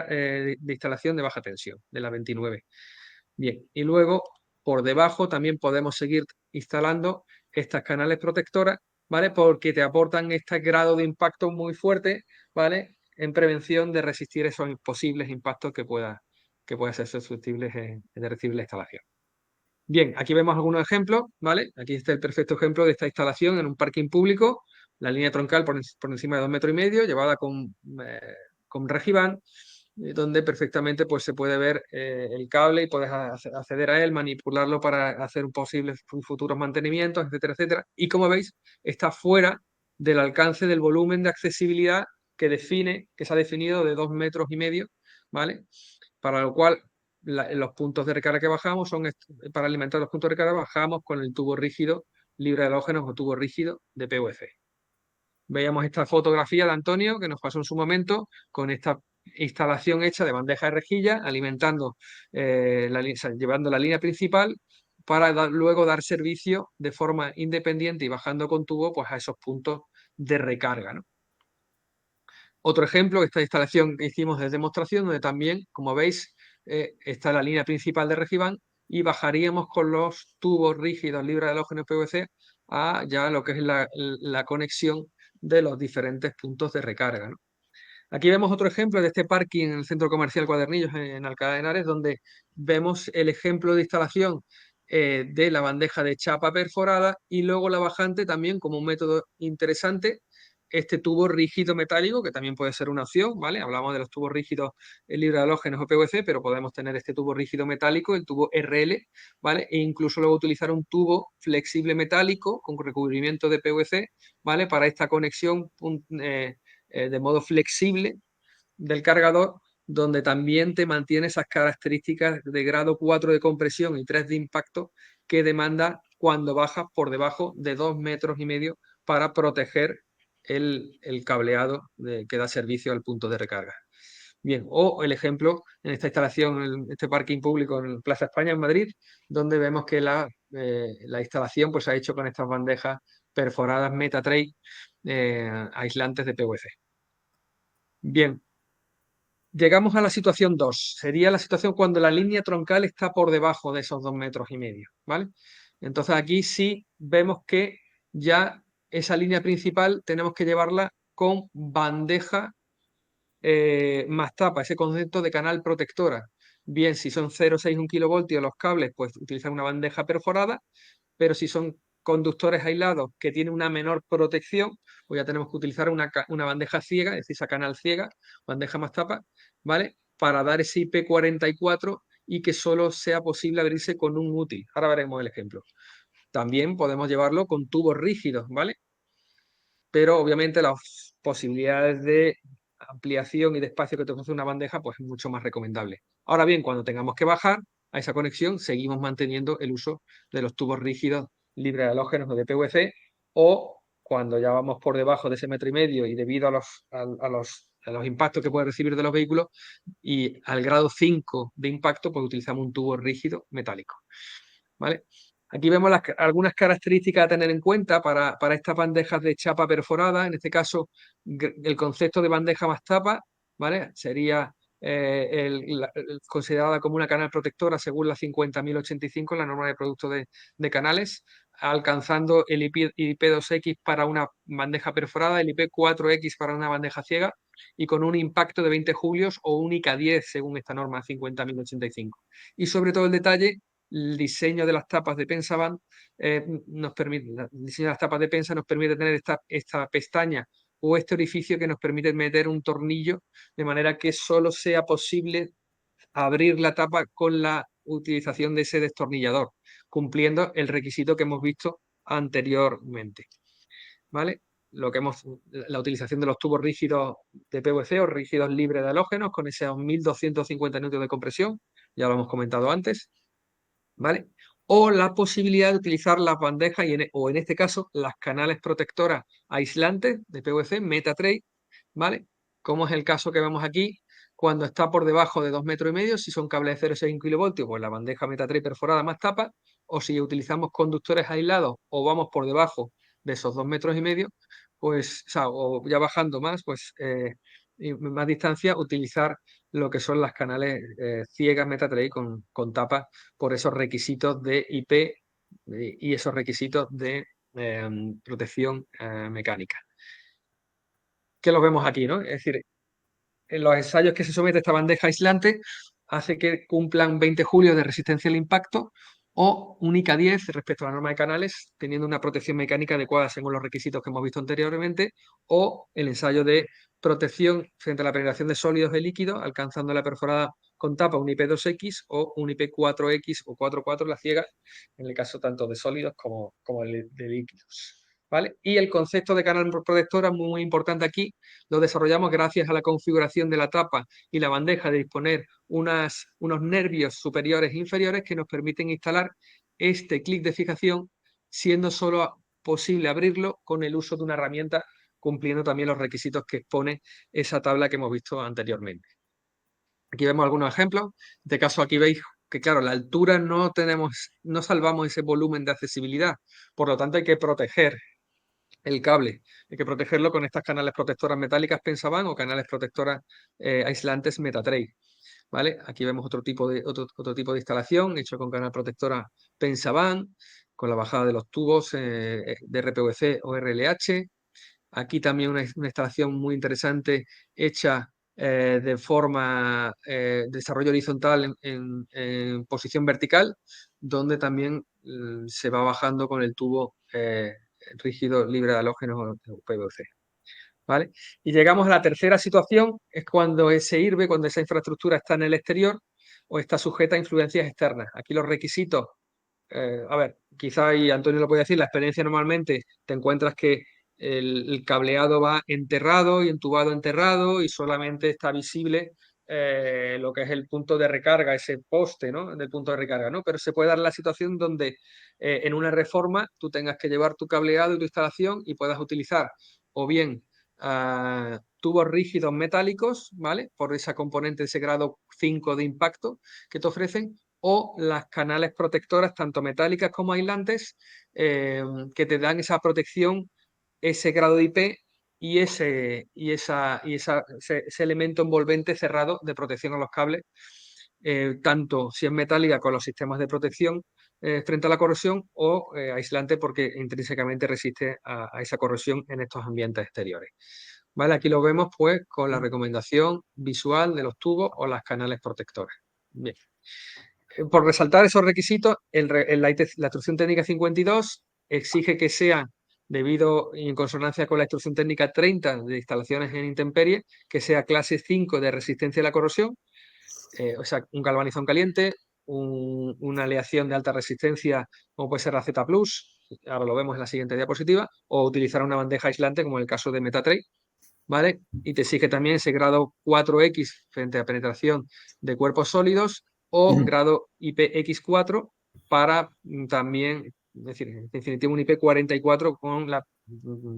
de instalación de baja tensión, de la 29. Bien, y luego por debajo también podemos seguir instalando estas canales protectoras, ¿vale? Porque te aportan este grado de impacto muy fuerte, ¿vale? En prevención de resistir esos posibles impactos que puedan ser susceptibles de recibir la instalación. Bien, aquí vemos algunos ejemplos, ¿vale? Aquí está el perfecto ejemplo de esta instalación en un parking público, la línea troncal por encima de 2,5 metros, llevada con Regiband, donde perfectamente pues, se puede ver el cable y puedes acceder a él, manipularlo para hacer posibles futuros mantenimientos, etcétera, etcétera. Y como veis, está fuera del alcance del volumen de accesibilidad que se ha definido de 2,5 metros, ¿vale? Para lo cual los puntos de recarga que bajamos para alimentar los puntos de recarga bajamos con el tubo rígido libre de halógenos o tubo rígido de PVC. Veíamos esta fotografía de Antonio que nos pasó en su momento con esta instalación hecha de bandeja de rejilla, alimentando, llevando la línea principal para luego dar servicio de forma independiente y bajando con tubo pues, a esos puntos de recarga, ¿no? Otro ejemplo, esta instalación que hicimos de demostración, donde también, como veis, está la línea principal de Regiband y bajaríamos con los tubos rígidos libres de halógenos PVC a ya lo que es la conexión de los diferentes puntos de recarga, ¿no? Aquí vemos otro ejemplo de este parking en el Centro Comercial Cuadernillos en Alcalá de Henares, donde vemos el ejemplo de instalación de la bandeja de chapa perforada y luego la bajante también como un método interesante, este tubo rígido metálico, que también puede ser una opción, ¿vale? Hablamos de los tubos rígidos libre de halógenos o PVC, pero podemos tener este tubo rígido metálico, el tubo RL, ¿vale? E incluso luego utilizar un tubo flexible metálico con recubrimiento de PVC, ¿vale? Para esta conexión de modo flexible del cargador, donde también te mantiene esas características de grado 4 de compresión y 3 de impacto que demanda cuando bajas por debajo de 2,5 metros para proteger el cableado que da servicio al punto de recarga. Bien, o el ejemplo en esta instalación, en este parking público en Plaza España, en Madrid, donde vemos que la instalación pues, se ha hecho con estas bandejas perforadas Metatray aislantes de PVC. Bien, llegamos a la situación 2. Sería la situación cuando la línea troncal está por debajo de esos 2,5 metros, ¿vale? Entonces aquí sí vemos que ya esa línea principal tenemos que llevarla con bandeja más tapa, ese concepto de canal protectora. Bien, si son 0,61 kilovoltios los cables, pues utilizar una bandeja perforada, pero si son conductores aislados que tienen una menor protección, pues ya tenemos que utilizar una bandeja ciega, es decir, esa canal ciega, bandeja más tapa, ¿vale? Para dar ese IP44 y que solo sea posible abrirse con un útil. Ahora veremos el ejemplo. También podemos llevarlo con tubos rígidos, ¿vale? Pero obviamente las posibilidades de ampliación y de espacio que te ofrece una bandeja, pues es mucho más recomendable. Ahora bien, cuando tengamos que bajar a esa conexión, seguimos manteniendo el uso de los tubos rígidos libres de halógenos o de PVC, o cuando ya vamos por debajo de ese 1,5 metros y debido a los impactos que puede recibir de los vehículos y al grado 5 de impacto, pues utilizamos un tubo rígido metálico, ¿vale? Aquí vemos algunas características a tener en cuenta para estas bandejas de chapa perforada. En este caso, el concepto de bandeja más tapa, ¿vale? Sería considerada como una canal protectora según la 50.085, la norma de producto de canales, alcanzando el IP2X para una bandeja perforada, el IP4X para una bandeja ciega y con un impacto de 20 julios o única 10 según esta norma 50.085. Y sobre todo el detalle, el diseño de las tapas de Pensaband nos permite, el diseño de las tapas de Pensa nos permite tener esta pestaña o este orificio que nos permite meter un tornillo de manera que solo sea posible abrir la tapa con la utilización de ese destornillador, cumpliendo el requisito que hemos visto anteriormente, ¿vale? La utilización de los tubos rígidos de PVC o rígidos libres de halógenos con esos 1.250 newtons de compresión, ya lo hemos comentado antes, ¿vale? O la posibilidad de utilizar las bandejas o en este caso las canales protectoras aislantes de PVC, Metatray, ¿vale? Como es el caso que vemos aquí, cuando está por debajo de 2,5 metros, si son cables de 0,6 kilovoltios, pues la bandeja Metatray perforada más tapa, o si utilizamos conductores aislados o vamos por debajo de esos 2,5 metros, pues, o ya bajando más, pues más distancia, utilizar lo que son las canales ciegas Metatray con tapa por esos requisitos de IP y esos requisitos de protección mecánica. Que los vemos aquí, ¿no? Es decir, en los ensayos que se somete a esta bandeja aislante hace que cumplan 20 julios de resistencia al impacto o única 10 respecto a la norma de canales, teniendo una protección mecánica adecuada según los requisitos que hemos visto anteriormente, o el ensayo de protección frente a la penetración de sólidos y líquidos, alcanzando la perforada con tapa un IP2X o un IP4X o 4.4 la ciega, en el caso tanto de sólidos como de líquidos. ¿Vale? Y el concepto de canal protectora, muy importante aquí, lo desarrollamos gracias a la configuración de la tapa y la bandeja de disponer unos nervios superiores e inferiores que nos permiten instalar este clic de fijación, siendo solo posible abrirlo con el uso de una herramienta, cumpliendo también los requisitos que expone esa tabla que hemos visto anteriormente. Aquí vemos algunos ejemplos. En este caso aquí veis que, claro, la altura no salvamos ese volumen de accesibilidad, por lo tanto hay que proteger el cable. Hay que protegerlo con estas canales protectoras metálicas Pensaban o canales protectoras aislantes Metatrace. ¿Vale? Aquí vemos otro tipo de instalación hecho con canal protectora Pensaban, con la bajada de los tubos de RPVC o RLH. Aquí también una instalación muy interesante hecha de forma desarrollo horizontal en posición vertical, donde también se va bajando con el tubo rígido libre de halógenos o PVC. ¿Vale? Y llegamos a la tercera situación, es cuando cuando esa infraestructura está en el exterior o está sujeta a influencias externas. Aquí los requisitos, a ver, quizá, y Antonio lo puede decir, la experiencia normalmente te encuentras que el cableado va enterrado y entubado enterrado y solamente está visible lo que es el punto de recarga, ese poste, ¿no? Del punto de recarga, ¿no? Pero se puede dar la situación donde en una reforma tú tengas que llevar tu cableado y tu instalación y puedas utilizar o bien tubos rígidos metálicos, ¿vale? Por esa componente, ese grado 5 de impacto que te ofrecen, o las canales protectoras, tanto metálicas como aislantes, que te dan esa protección, ese grado de IP y ese elemento envolvente cerrado de protección a los cables, tanto si es metálica con los sistemas de protección frente a la corrosión o aislante porque intrínsecamente resiste a esa corrosión en estos ambientes exteriores. ¿Vale? Aquí lo vemos pues con la recomendación visual de los tubos o las canales protectoras. Bien. Por resaltar esos requisitos, la instrucción técnica 52 exige que sea debido y en consonancia con la instrucción técnica 30 de instalaciones en intemperie, que sea clase 5 de resistencia a la corrosión, o sea, un galvanizón caliente, una aleación de alta resistencia como puede ser la Z+, ahora lo vemos en la siguiente diapositiva, o utilizar una bandeja aislante como en el caso de Metatrace, ¿vale? Y te exige también ese grado 4X frente a penetración de cuerpos sólidos o grado IPX4 para también, es decir, en definitiva un IP44 con la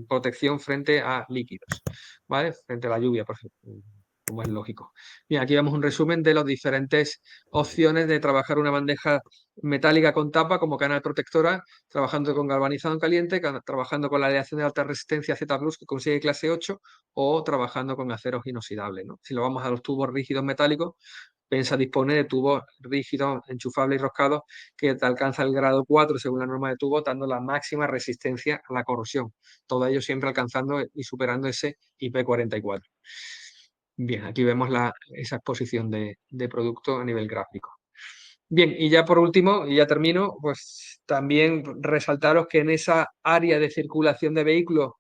protección frente a líquidos, ¿vale? Frente a la lluvia, por ejemplo, como es lógico. Bien, aquí vemos un resumen de las diferentes opciones de trabajar una bandeja metálica con tapa como canal protectora, trabajando con galvanizado en caliente, trabajando con la aleación de alta resistencia Z+, que consigue clase 8, o trabajando con aceros inoxidables, ¿no? Si lo vamos a los tubos rígidos metálicos, Pensa dispone de tubos rígidos, enchufables y roscados que te alcanza el grado 4 según la norma de tubo, dando la máxima resistencia a la corrosión. Todo ello siempre alcanzando y superando ese IP44. Bien, aquí vemos esa exposición de producto a nivel gráfico. Bien, y ya por último, y ya termino, pues también resaltaros que en esa área de circulación de vehículos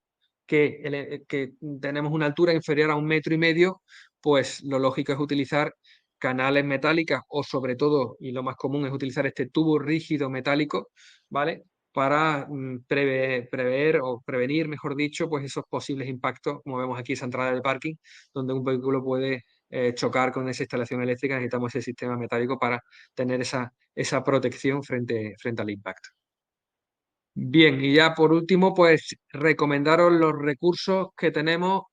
que tenemos una altura inferior a 1,5 metros, pues lo lógico es utilizar canales metálicas o sobre todo, y lo más común es utilizar este tubo rígido metálico, ¿vale? Para prever o prevenir, mejor dicho, pues esos posibles impactos, como vemos aquí, esa entrada de parking, donde un vehículo puede chocar con esa instalación eléctrica. Necesitamos ese sistema metálico para tener esa protección frente al impacto. Bien, y ya por último, pues recomendaros los recursos que tenemos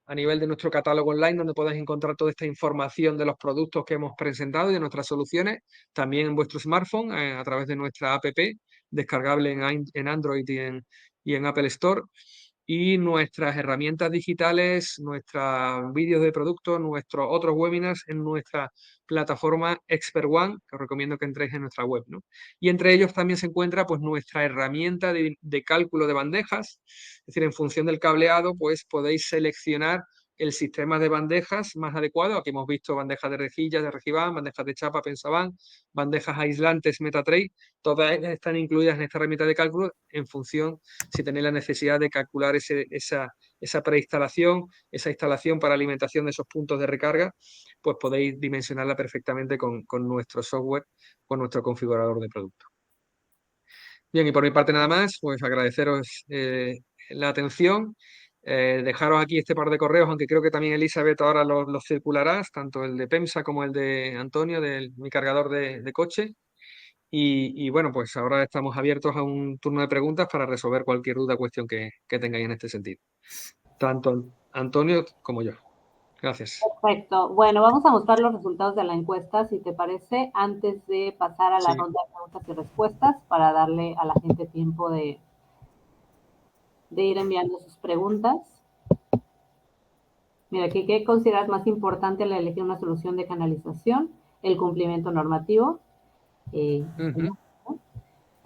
a nivel de nuestro catálogo online, donde podéis encontrar toda esta información de los productos que hemos presentado y de nuestras soluciones, también en vuestro smartphone, a través de nuestra app, descargable en Android y en Apple Store. Y nuestras herramientas digitales, nuestros vídeos de productos, nuestros otros webinars en nuestra plataforma Expert One, que os recomiendo que entréis en nuestra web, ¿no? Y entre ellos también se encuentra pues nuestra herramienta de cálculo de bandejas, es decir, en función del cableado, pues podéis seleccionar el sistema de bandejas más adecuado. Aquí hemos visto bandejas de rejillas de Regiban, bandejas de chapa Pensaban, bandejas aislantes MetaTrace. Todas ellas están incluidas en esta herramienta de cálculo en función si tenéis la necesidad de calcular esa preinstalación, esa instalación para alimentación de esos puntos de recarga, pues podéis dimensionarla perfectamente con nuestro software, con nuestro configurador de producto. Bien, y por mi parte nada más, pues agradeceros la atención, dejaros aquí este par de correos, aunque creo que también Elizabeth ahora los circularás, tanto el de PEMSA como el de Antonio, de mi cargador de coche. Y bueno, pues ahora estamos abiertos a un turno de preguntas para resolver cualquier duda o cuestión que tengáis en este sentido. Tanto Antonio como yo. Gracias. Perfecto. Bueno, vamos a mostrar los resultados de la encuesta, si te parece, antes de pasar a la Sí. ronda de preguntas y respuestas, para darle a la gente tiempo de ir enviando sus preguntas. Mira, aquí, ¿qué consideras más importante al elegir una solución de canalización? El cumplimiento normativo. ¿Te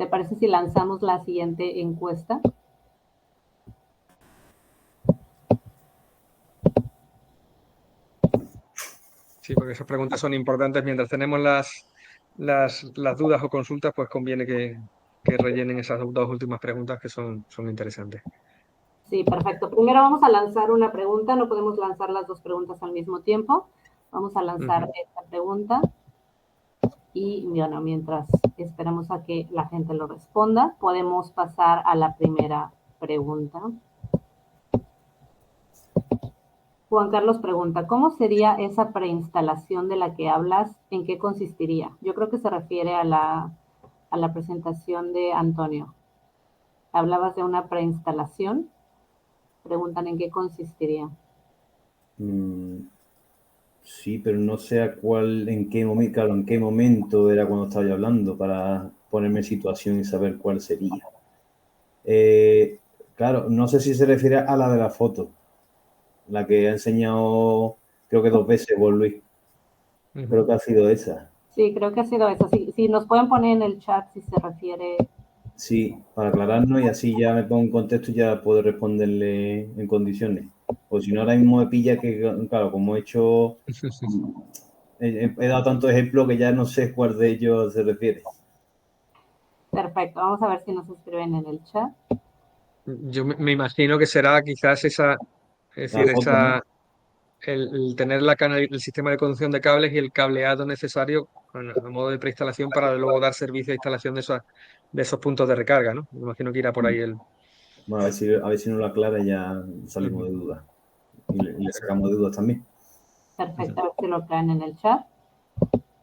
parece si lanzamos la siguiente encuesta? Sí, porque esas preguntas son importantes. Mientras tenemos las dudas o consultas, pues conviene que rellenen esas dos últimas preguntas que son interesantes. Sí, perfecto. Primero vamos a lanzar una pregunta. No podemos lanzar las dos preguntas al mismo tiempo. Vamos a lanzar esta pregunta. Y bueno, mientras esperamos a que la gente lo responda, podemos pasar a la primera pregunta. Juan Carlos pregunta, ¿cómo sería esa preinstalación de la que hablas? ¿En qué consistiría? Yo creo que se refiere a la presentación de Antonio. ¿Hablabas de una preinstalación? Preguntan en qué consistiría. Sí, pero no sé en qué momento, claro, en qué momento era cuando estaba yo hablando para ponerme en situación y saber cuál sería. Claro, no sé si se refiere a la de la foto, la que ha enseñado creo que 2 veces vos, Luis. Creo que ha sido esa. Sí, creo que ha sido eso. Si nos pueden poner en el chat si se refiere. Sí, para aclararnos y así ya me pongo en contexto y ya puedo responderle en condiciones. O si no, ahora mismo me pilla que, claro, como he hecho, he dado tantos ejemplos que ya no sé cuál de ellos se refiere. Perfecto, vamos a ver si nos escriben en el chat. Yo me imagino que será quizás esa, es decir, Foto, ¿no? el tener el sistema de conducción de cables y el cableado necesario a modo de preinstalación para luego dar servicio de instalación de esos puntos de recarga, ¿no? Me imagino que irá por ahí el... Bueno, a ver si nos lo aclara y ya salimos de dudas. Y le sacamos de dudas también. Perfecto, a ver si lo traen en el chat.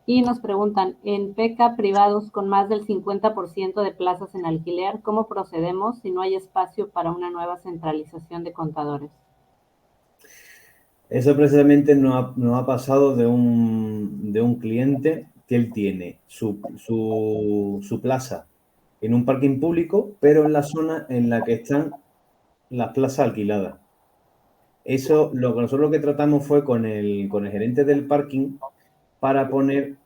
Y nos preguntan, en PECA privados con más del 50% de plazas en alquiler, ¿cómo procedemos si no hay espacio para una nueva centralización de contadores? Eso precisamente nos ha pasado de un cliente que él tiene su plaza en un parking público, pero en la zona en la que están las plazas alquiladas. Eso, nosotros lo que tratamos fue con el gerente del parking para poner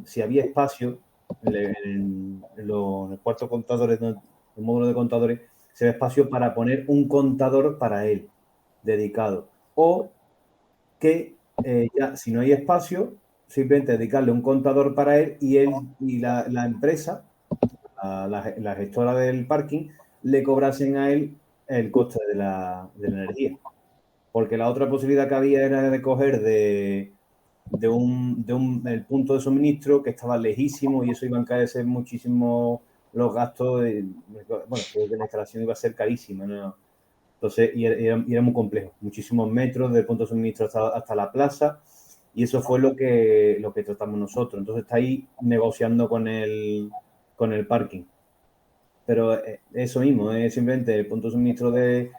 si había espacio en los cuartos contadores, el módulo de contadores, si había espacio para poner un contador para él, dedicado. O que ya, si no hay espacio, simplemente dedicarle un contador para él y la empresa, la gestora del parking, le cobrasen a él el coste de la energía. Porque la otra posibilidad que había era de coger el punto de suministro que estaba lejísimo y eso iba a encarecer muchísimo los gastos. Bueno, creo que la instalación iba a ser carísima, ¿no? Entonces, y era muy complejo, muchísimos metros del punto de suministro hasta la plaza, y eso fue lo que tratamos nosotros. Entonces, está ahí negociando con el parking. Pero eso mismo, es simplemente el punto de suministro del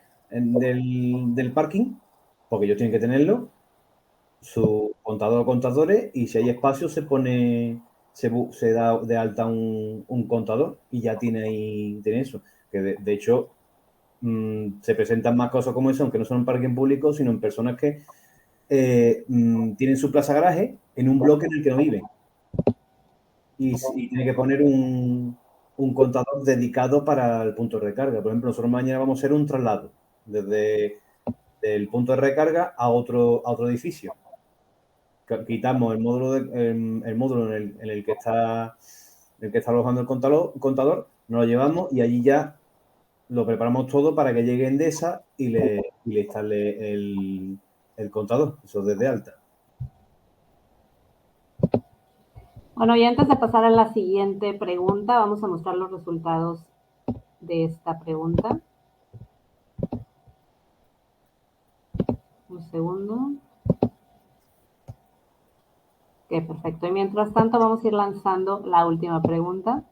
parking, porque ellos tienen que tenerlo, su contador o contadores, y si hay espacio se da de alta un contador y ya tiene eso. Que de hecho se presentan más cosas como eso, aunque no son en parking público, sino en personas que tienen su plaza garaje en un bloque en el que no viven. Y tiene que poner un contador dedicado para el punto de recarga. Por ejemplo, nosotros mañana vamos a hacer un traslado desde del punto de recarga a otro edificio. Quitamos el módulo, en el que está alojando el contador, nos lo llevamos y allí ya lo preparamos todo para que llegue Endesa y le instale el contador, eso desde alta. Bueno, y antes de pasar a la siguiente pregunta, vamos a mostrar los resultados de esta pregunta. Un segundo. Ok, perfecto. Y mientras tanto vamos a ir lanzando la última pregunta.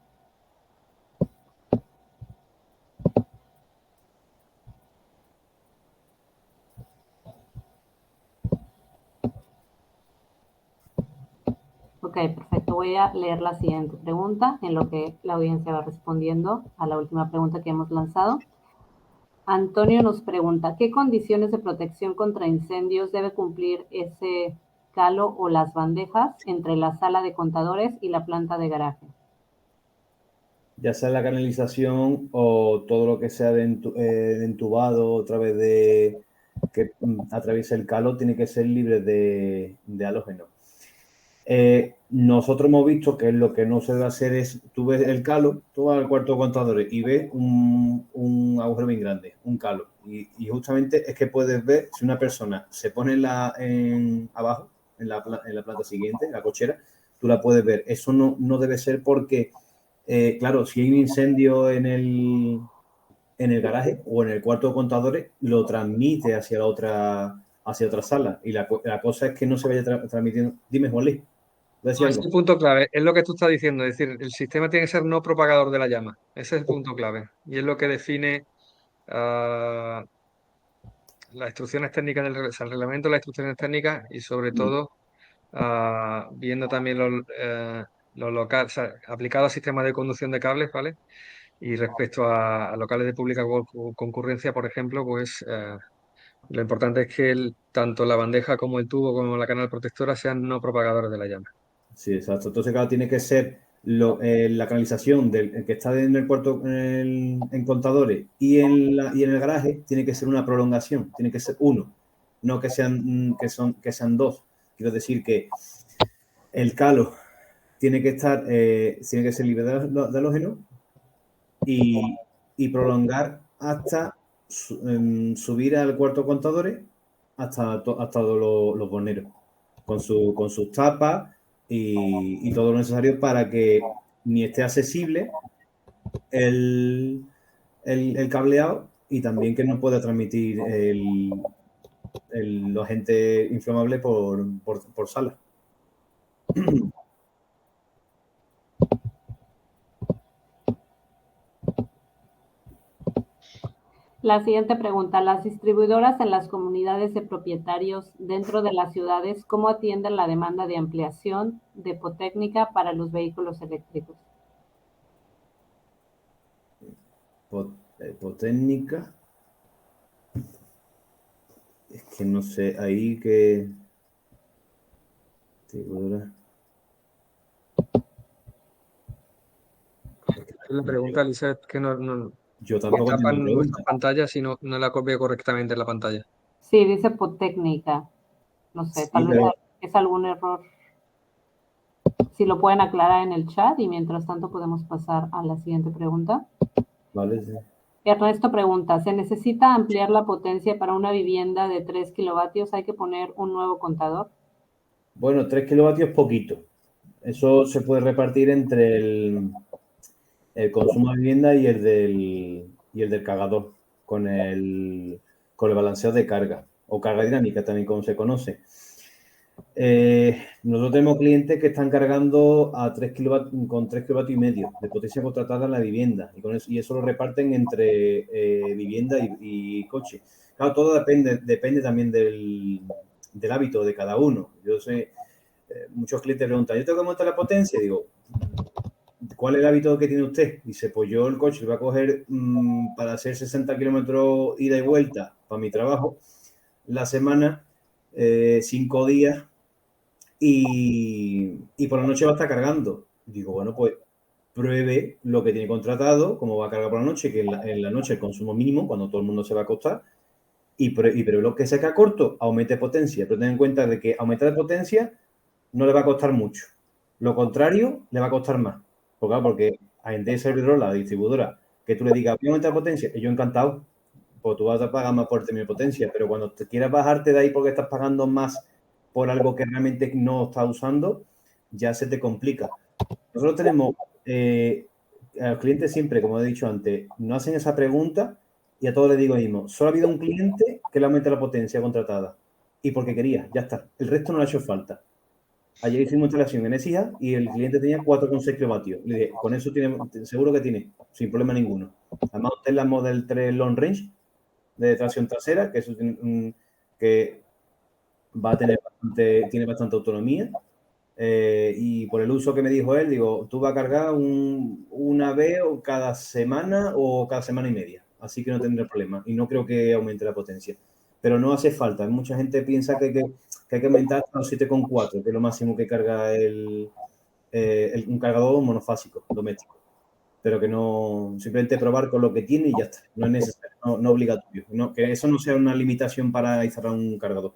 Ok, perfecto. Voy a leer la siguiente pregunta en lo que la audiencia va respondiendo a la última pregunta que hemos lanzado. Antonio nos pregunta, ¿qué condiciones de protección contra incendios debe cumplir ese calo o las bandejas entre la sala de contadores y la planta de garaje? Ya sea la canalización o todo lo que sea de entubado a través de que atraviese el calo tiene que ser libre de halógeno. Nosotros hemos visto que lo que no se debe hacer es, tú ves el calo, tú vas al cuarto de contadores y ves un agujero bien grande, un calo. Y justamente es que puedes ver si una persona se pone abajo, en la planta siguiente, la cochera, tú la puedes ver. Eso no debe ser porque, claro, si hay un incendio en el garaje o en el cuarto de contadores, lo transmite hacia otra sala. Y la cosa es que no se vaya transmitiendo. Dime, Juan Luis. No, ese es el punto clave, es lo que tú estás diciendo, es decir, el sistema tiene que ser no propagador de la llama, ese es el punto clave y es lo que define las instrucciones técnicas o sea, el reglamento, las instrucciones técnicas y sobre todo viendo también los locales, o sea, aplicado a sistemas de conducción de cables, ¿vale? Y respecto a locales de pública concurrencia, por ejemplo, pues lo importante es que tanto la bandeja como el tubo como la canal protectora sean no propagadores de la llama. Sí, exacto. Entonces, claro, tiene que ser la canalización el que está en el puerto en contadores y en el garaje, tiene que ser una prolongación, tiene que ser uno, no que sean dos. Quiero decir que el calo tiene que ser libre de halógeno y prolongar hasta subir al cuarto de contadores hasta todos los boneros, con sus tapas y todo lo necesario para que ni esté accesible el cableado y también que no pueda transmitir los agentes inflamables por sala. La siguiente pregunta, las distribuidoras en las comunidades de propietarios dentro de las ciudades, ¿cómo atienden la demanda de ampliación de Potécnica para los vehículos eléctricos? Potécnica. Es que no sé, ahí que... La pregunta, Lisa, es que no Yo tampoco entiendo tapan la nuestra pregunta. pantalla si no la copio correctamente en la pantalla. Sí, dice Potécnica. No sé, Sí, tal vez pero es algún error. Si lo pueden aclarar en el chat y mientras tanto podemos pasar a la siguiente pregunta. vale, sí. Ernesto pregunta, ¿se necesita ampliar la potencia para una vivienda de 3 kilovatios? ¿Hay que poner un nuevo contador? Bueno, 3 kilovatios es poquito. Eso se puede repartir entre el consumo de vivienda y el del cargador, con el balanceo de carga, o carga dinámica también, como se conoce. Nosotros tenemos clientes que están cargando con 3 kilovatios y medio de potencia contratada en la vivienda y eso lo reparten entre vivienda y coche. Claro, todo depende también del hábito de cada uno. Yo sé, muchos clientes preguntan, ¿yo tengo que montar la potencia? Y digo, ¿cuál es el hábito que tiene usted? Dice, pues yo el coche lo voy a coger para hacer 60 kilómetros ida y vuelta para mi trabajo la semana, 5 días y por la noche va a estar cargando. Digo, bueno, pues pruebe lo que tiene contratado, cómo va a cargar por la noche, que en la noche el consumo mínimo, cuando todo el mundo se va a acostar, y prevé que seca corto, aumente potencia. Pero ten en cuenta de que aumentar de potencia no le va a costar mucho. Lo contrario, le va a costar más. Porque a Endesa Iberdrola, la distribuidora, que tú le digas, voy a aumentar potencia, y yo encantado, pues tú vas a pagar más por el término de potencia, pero cuando te quieras bajarte de ahí porque estás pagando más por algo que realmente no estás usando, ya se te complica. Nosotros tenemos, a los clientes siempre, como he dicho antes, no hacen esa pregunta y a todos les digo mismo, solo ha habido un cliente que le aumenta la potencia contratada y porque quería, ya está. El resto no le ha hecho falta. Ayer hicimos instalación en ESIA y el cliente tenía 4,6 kilovatios. Le dije, con eso tiene, seguro que tiene, sin problema ninguno. Además, usted es la Model 3 Long Range de tracción trasera, que, eso tiene, que va a tener tiene bastante autonomía. Y por el uso que me dijo él, digo, tú vas a cargar una vez o cada semana y media. Así que no tendré problema. Y no creo que aumente la potencia. Pero no hace falta. Mucha gente piensa que hay que aumentar hasta los 7,4, que es lo máximo que carga un cargador monofásico doméstico. Pero que no, simplemente probar con lo que tiene y ya está. No es necesario, no obligatorio. Que eso no sea una limitación para instalar un cargador.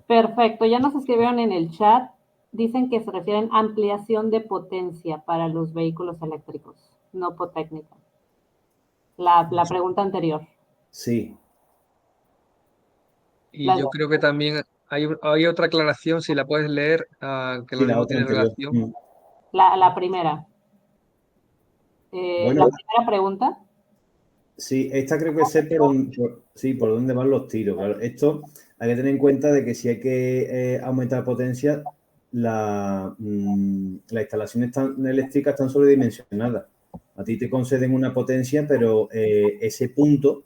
Perfecto, ya nos escribieron en el chat, dicen que se refieren a ampliación de potencia para los vehículos eléctricos, no técnica. La pregunta anterior. Sí. Y yo creo que también hay otra aclaración, si la puedes leer, que lo Sí, la mismo otra tiene anterior. relación. La primera. Bueno, la primera pregunta. sí, esta creo que sé por dónde van los tiros. Claro, esto hay que tener en cuenta de que si hay que aumentar potencia, las instalaciones eléctricas están sobredimensionadas. A ti te conceden una potencia, pero ese punto,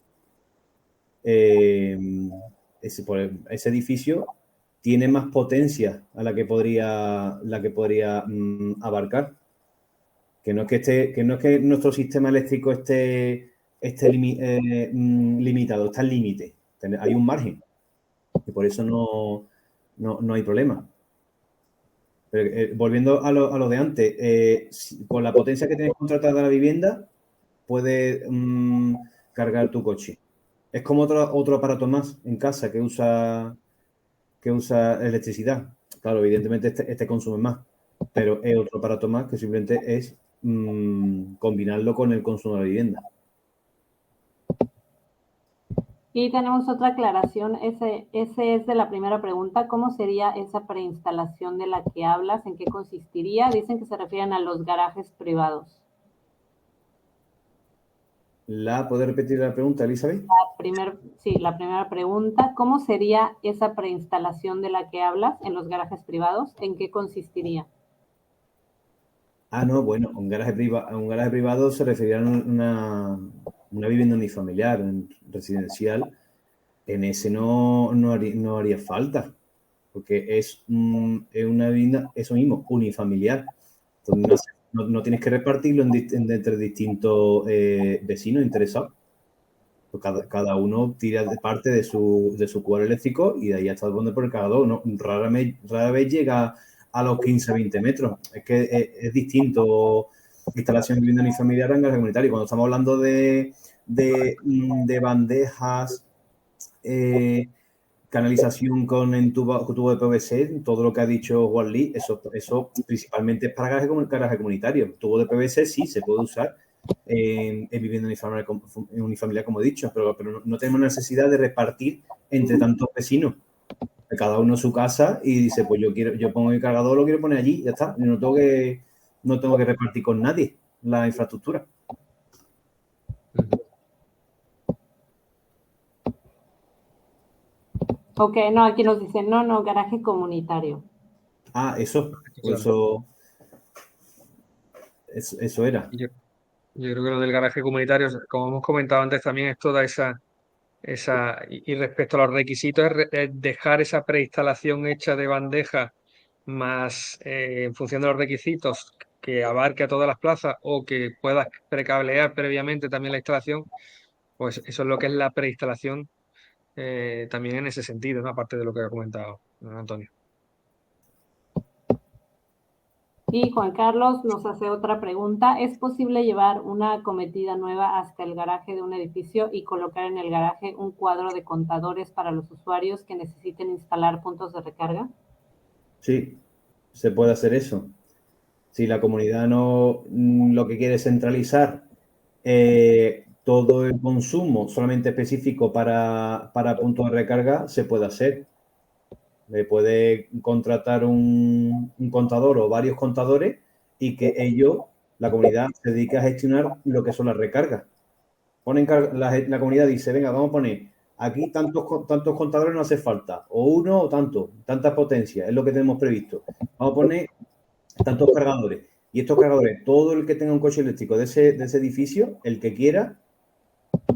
ese edificio tiene más potencia a la que podría abarcar. Que no es que nuestro sistema eléctrico esté limitado, está al límite. Hay un margen. Y por eso no hay problema. Pero, volviendo a lo de antes, con la potencia que tienes contratada la vivienda, puedes cargar tu coche. Es como otro aparato más en casa que usa electricidad. Claro, evidentemente este consume más, pero es otro aparato más que simplemente es combinarlo con el consumo de la vivienda. Y tenemos otra aclaración, ese es de la primera pregunta, ¿cómo sería esa preinstalación de la que hablas? ¿En qué consistiría? Dicen que se refieren a los garajes privados. ¿Puede repetir la pregunta, Elizabeth? La primera pregunta, ¿cómo sería esa preinstalación de la que hablas en los garajes privados? ¿En qué consistiría? No, bueno, un garaje privado se refería a una vivienda unifamiliar, residencial. En ese no haría falta, porque es una vivienda, eso mismo, unifamiliar. Entonces no tienes que repartirlo entre distintos vecinos interesados. Pues cada uno tira de parte de su cuadro eléctrico y de ahí hasta donde por el cargador. ¿No? Rara vez llega a los 15-20 metros. Es que es distinto instalación de vivienda unifamiliar en garaje comunitario. Cuando estamos hablando de bandejas, canalización con tubo de PVC, todo lo que ha dicho Juan Lee, eso principalmente es para garaje comunitario. Tubo de PVC sí se puede usar en vivienda unifamiliar, como he dicho, pero no tenemos necesidad de repartir entre tantos vecinos. Cada uno su casa y dice, pues yo pongo mi cargador, lo quiero poner allí, ya está. No tengo que repartir con nadie la infraestructura. Ok, no, aquí nos dicen, no, garaje comunitario. Eso era. Yo creo que lo del garaje comunitario, como hemos comentado antes, también es toda y respecto a los requisitos, es dejar esa preinstalación hecha de bandeja más en función de los requisitos que abarque a todas las plazas o que puedas precablear previamente también la instalación, pues eso es lo que es la preinstalación también en ese sentido, ¿no? Aparte de lo que ha comentado Antonio. Y Juan Carlos nos hace otra pregunta. ¿Es posible llevar una acometida nueva hasta el garaje de un edificio y colocar en el garaje un cuadro de contadores para los usuarios que necesiten instalar puntos de recarga? Sí, se puede hacer eso. Si la comunidad no lo que quiere es centralizar todo el consumo solamente específico para puntos de recarga, se puede hacer. Le puede contratar un contador o varios contadores y que ellos, la comunidad, se dedique a gestionar lo que son las recargas. La comunidad dice, venga, vamos a poner aquí tantos contadores no hace falta, o uno o tanta potencia, es lo que tenemos previsto. Vamos a poner tantos cargadores. Y estos cargadores, todo el que tenga un coche eléctrico de ese edificio, el que quiera,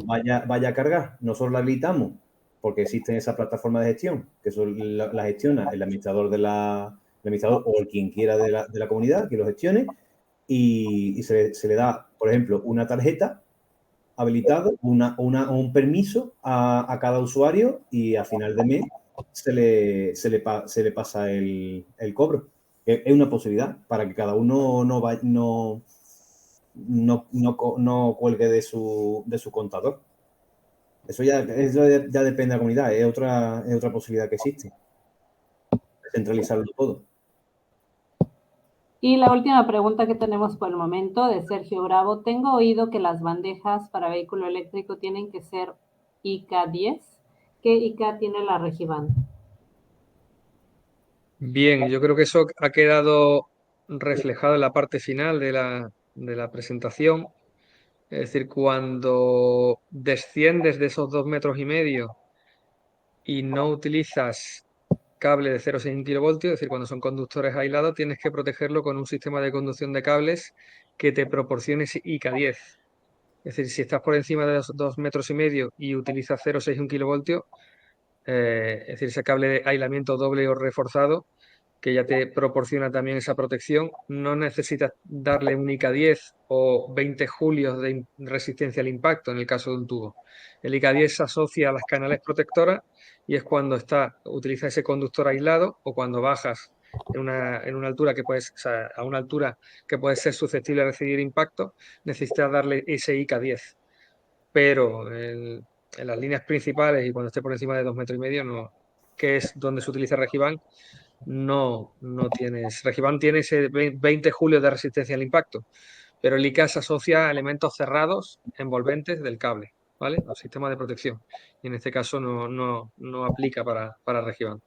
vaya a cargar. Nosotros la habilitamos porque existen esas plataformas de gestión, que la gestiona el administrador el administrador o el quien quiera de la comunidad, que lo gestione, y se le da, por ejemplo, una tarjeta habilitado, un permiso a cada usuario y a final de mes se le pasa el cobro. Es una posibilidad para que cada uno no cuelgue de su contador. Eso ya depende de la comunidad, es otra posibilidad que existe. Centralizarlo todo. Y la última pregunta que tenemos por el momento de Sergio Bravo. Tengo oído que las bandejas para vehículo eléctrico tienen que ser IK 10. ¿Qué IK tiene la Regiban? Bien, yo creo que eso ha quedado reflejado en la parte final de la presentación. Es decir, cuando desciendes de esos 2,5 metros y no utilizas cable de 0,6 kilovoltios, es decir, cuando son conductores aislados, tienes que protegerlo con un sistema de conducción de cables que te proporcione ese IK 10. Es decir, si estás por encima de los 2,5 metros y utilizas 0,61 kilovoltios, es decir, ese cable de aislamiento doble o reforzado, que ya te proporciona también esa protección, no necesitas darle un IK 10 o 20 julios de resistencia al impacto en el caso de un tubo. El IK 10 se asocia a las canales protectoras y es cuando utiliza ese conductor aislado o cuando bajas en una altura o sea, a una altura que puede ser susceptible a recibir impacto, necesitas darle ese IK 10. Pero en las líneas principales y cuando esté por encima de 2,5 metros, no, que es donde se utiliza Regiban, no tienes. Regiban tiene ese 20 julios de resistencia al impacto, pero el IK se asocia a elementos cerrados envolventes del cable, ¿vale? Los sistemas de protección. Y en este caso no aplica para Regiban.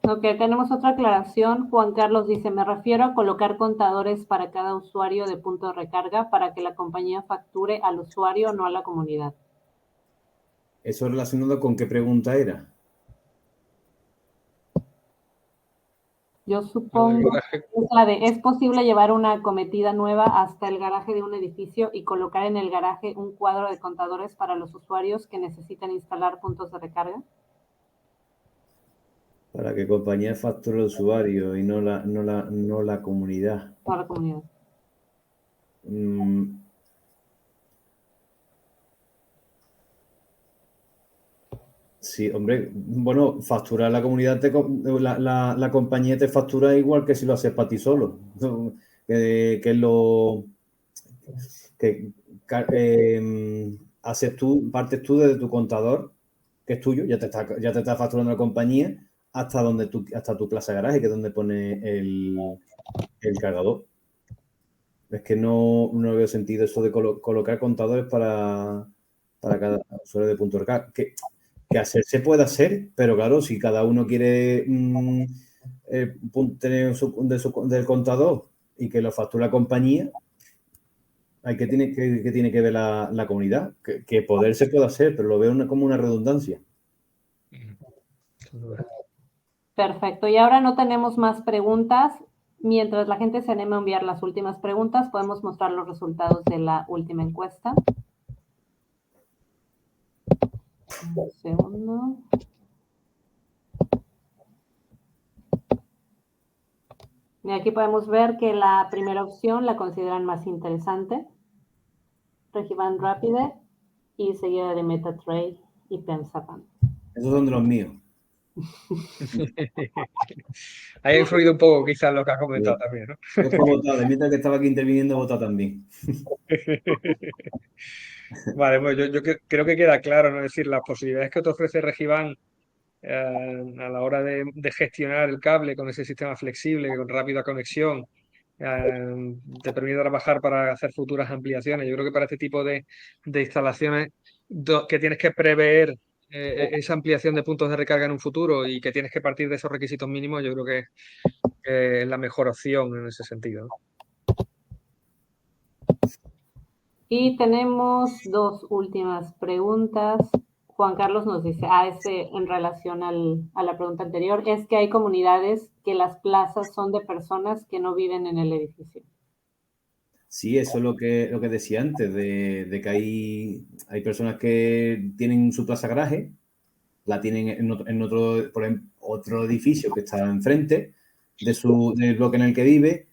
Ok, tenemos otra aclaración. Juan Carlos dice, me refiero a colocar contadores para cada usuario de punto de recarga para que la compañía facture al usuario, no a la comunidad. Eso relacionado con qué pregunta era. Yo supongo que es la de, ¿es posible llevar una acometida nueva hasta el garaje de un edificio y colocar en el garaje un cuadro de contadores para los usuarios que necesitan instalar puntos de recarga? Para que compañía facture el usuario y no la comunidad. No a la comunidad. Sí, hombre, bueno, facturar la comunidad, la compañía te factura igual que si lo haces para ti solo. Que es lo que partes tú desde tu contador, que es tuyo, ya te está facturando la compañía hasta tu plaza de garaje, que es donde pone el cargador. Es que no veo sentido eso de colocar contadores para cada usuario de punto de recarga. Que hacer se puede hacer, pero claro, si cada uno quiere tener del contador y que lo factura la compañía, tiene que ver la comunidad. Que poder se puede hacer, pero lo veo como una redundancia. Perfecto. Y ahora no tenemos más preguntas. Mientras la gente se anima a enviar las últimas preguntas, podemos mostrar los resultados de la última encuesta. Un segundo. Y aquí podemos ver que la primera opción la consideran más interesante. Regiban Rapide y seguida de MetaTrader y PemsaPan. Esos son de los míos. Ahí ha influido un poco quizás lo que has comentado también, ¿no? Es para votar, mientras que estaba aquí interviniendo, vota también. Vale, pues yo creo que queda claro, ¿no? Es decir, las posibilidades que te ofrece Regiban a la hora de gestionar el cable con ese sistema flexible, con rápida conexión, te permite trabajar para hacer futuras ampliaciones. Yo creo que para este tipo de instalaciones que tienes que prever esa ampliación de puntos de recarga en un futuro y que tienes que partir de esos requisitos mínimos, yo creo que es la mejor opción en ese sentido, ¿no? Y tenemos dos últimas preguntas. Juan Carlos nos dice, en relación a la pregunta anterior, es que hay comunidades que las plazas son de personas que no viven en el edificio. Sí, eso es lo que decía antes, de que hay personas que tienen su plaza garaje, la tienen en otro, por ejemplo, otro edificio que está enfrente del bloque en el que vive,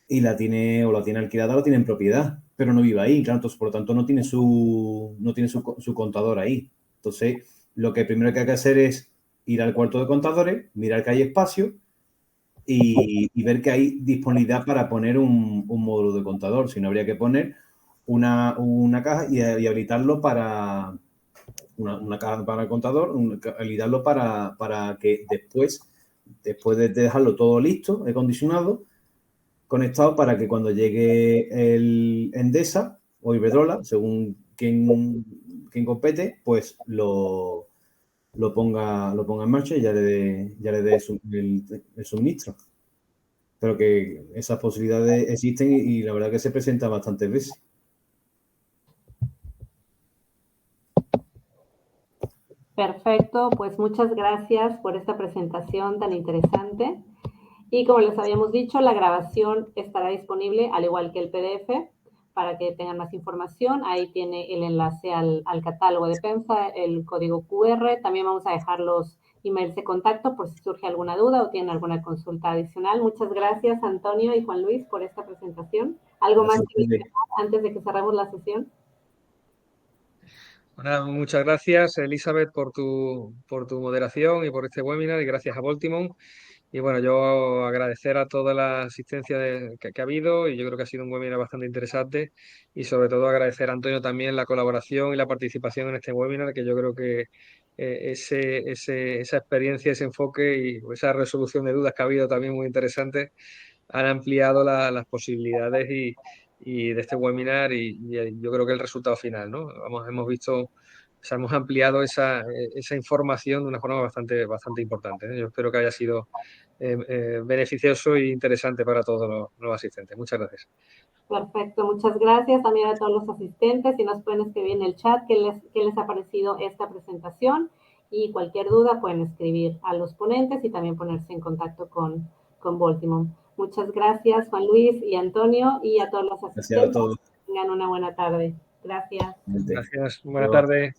y la tiene alquilada o la tiene en propiedad, pero no vive ahí, claro, entonces por lo tanto no tiene su contador ahí. Entonces, lo que primero que hay que hacer es ir al cuarto de contadores, mirar que hay espacio y ver que hay disponibilidad para poner un módulo de contador. Si no, habría que poner una caja y habilitarlo para una caja para el contador, habilitarlo para que después de dejarlo todo listo, acondicionado, conectado, para que cuando llegue el Endesa o Iberdrola, según quien compete, pues lo ponga en marcha y ya le dé el suministro. Pero que esas posibilidades existen y la verdad que se presentan bastantes veces. Perfecto, pues muchas gracias por esta presentación tan interesante. Y como les habíamos dicho, la grabación estará disponible, al igual que el PDF, para que tengan más información. Ahí tiene el enlace al catálogo de PEMSA, el código QR. También vamos a dejar los emails de contacto por si surge alguna duda o tienen alguna consulta adicional. Muchas gracias, Antonio y Juan Luis, por esta presentación. ¿Algo más que mencionar antes de que cerremos la sesión? Bueno, muchas gracias, Elizabeth, por tu moderación y por este webinar, y gracias a Voltimon. Y bueno, yo agradecer a toda la asistencia que ha habido, y yo creo que ha sido un webinar bastante interesante, y sobre todo agradecer a Antonio también la colaboración y la participación en este webinar, que yo creo que esa experiencia, ese enfoque y esa resolución de dudas que ha habido también muy interesante han ampliado las posibilidades y de este webinar y yo creo que el resultado final, ¿no? Hemos visto, o sea, hemos ampliado esa información de una forma bastante importante, ¿eh? Yo espero que haya sido beneficioso e interesante para todos los asistentes. Muchas gracias. Perfecto, muchas gracias también a todos los asistentes y nos pueden escribir en el chat qué les ha parecido esta presentación y cualquier duda pueden escribir a los ponentes y también ponerse en contacto con Baltimore. Muchas gracias Juan Luis y Antonio y a todos los asistentes. Gracias a todos. Tengan una buena tarde. Gracias. Gracias. Buena tarde.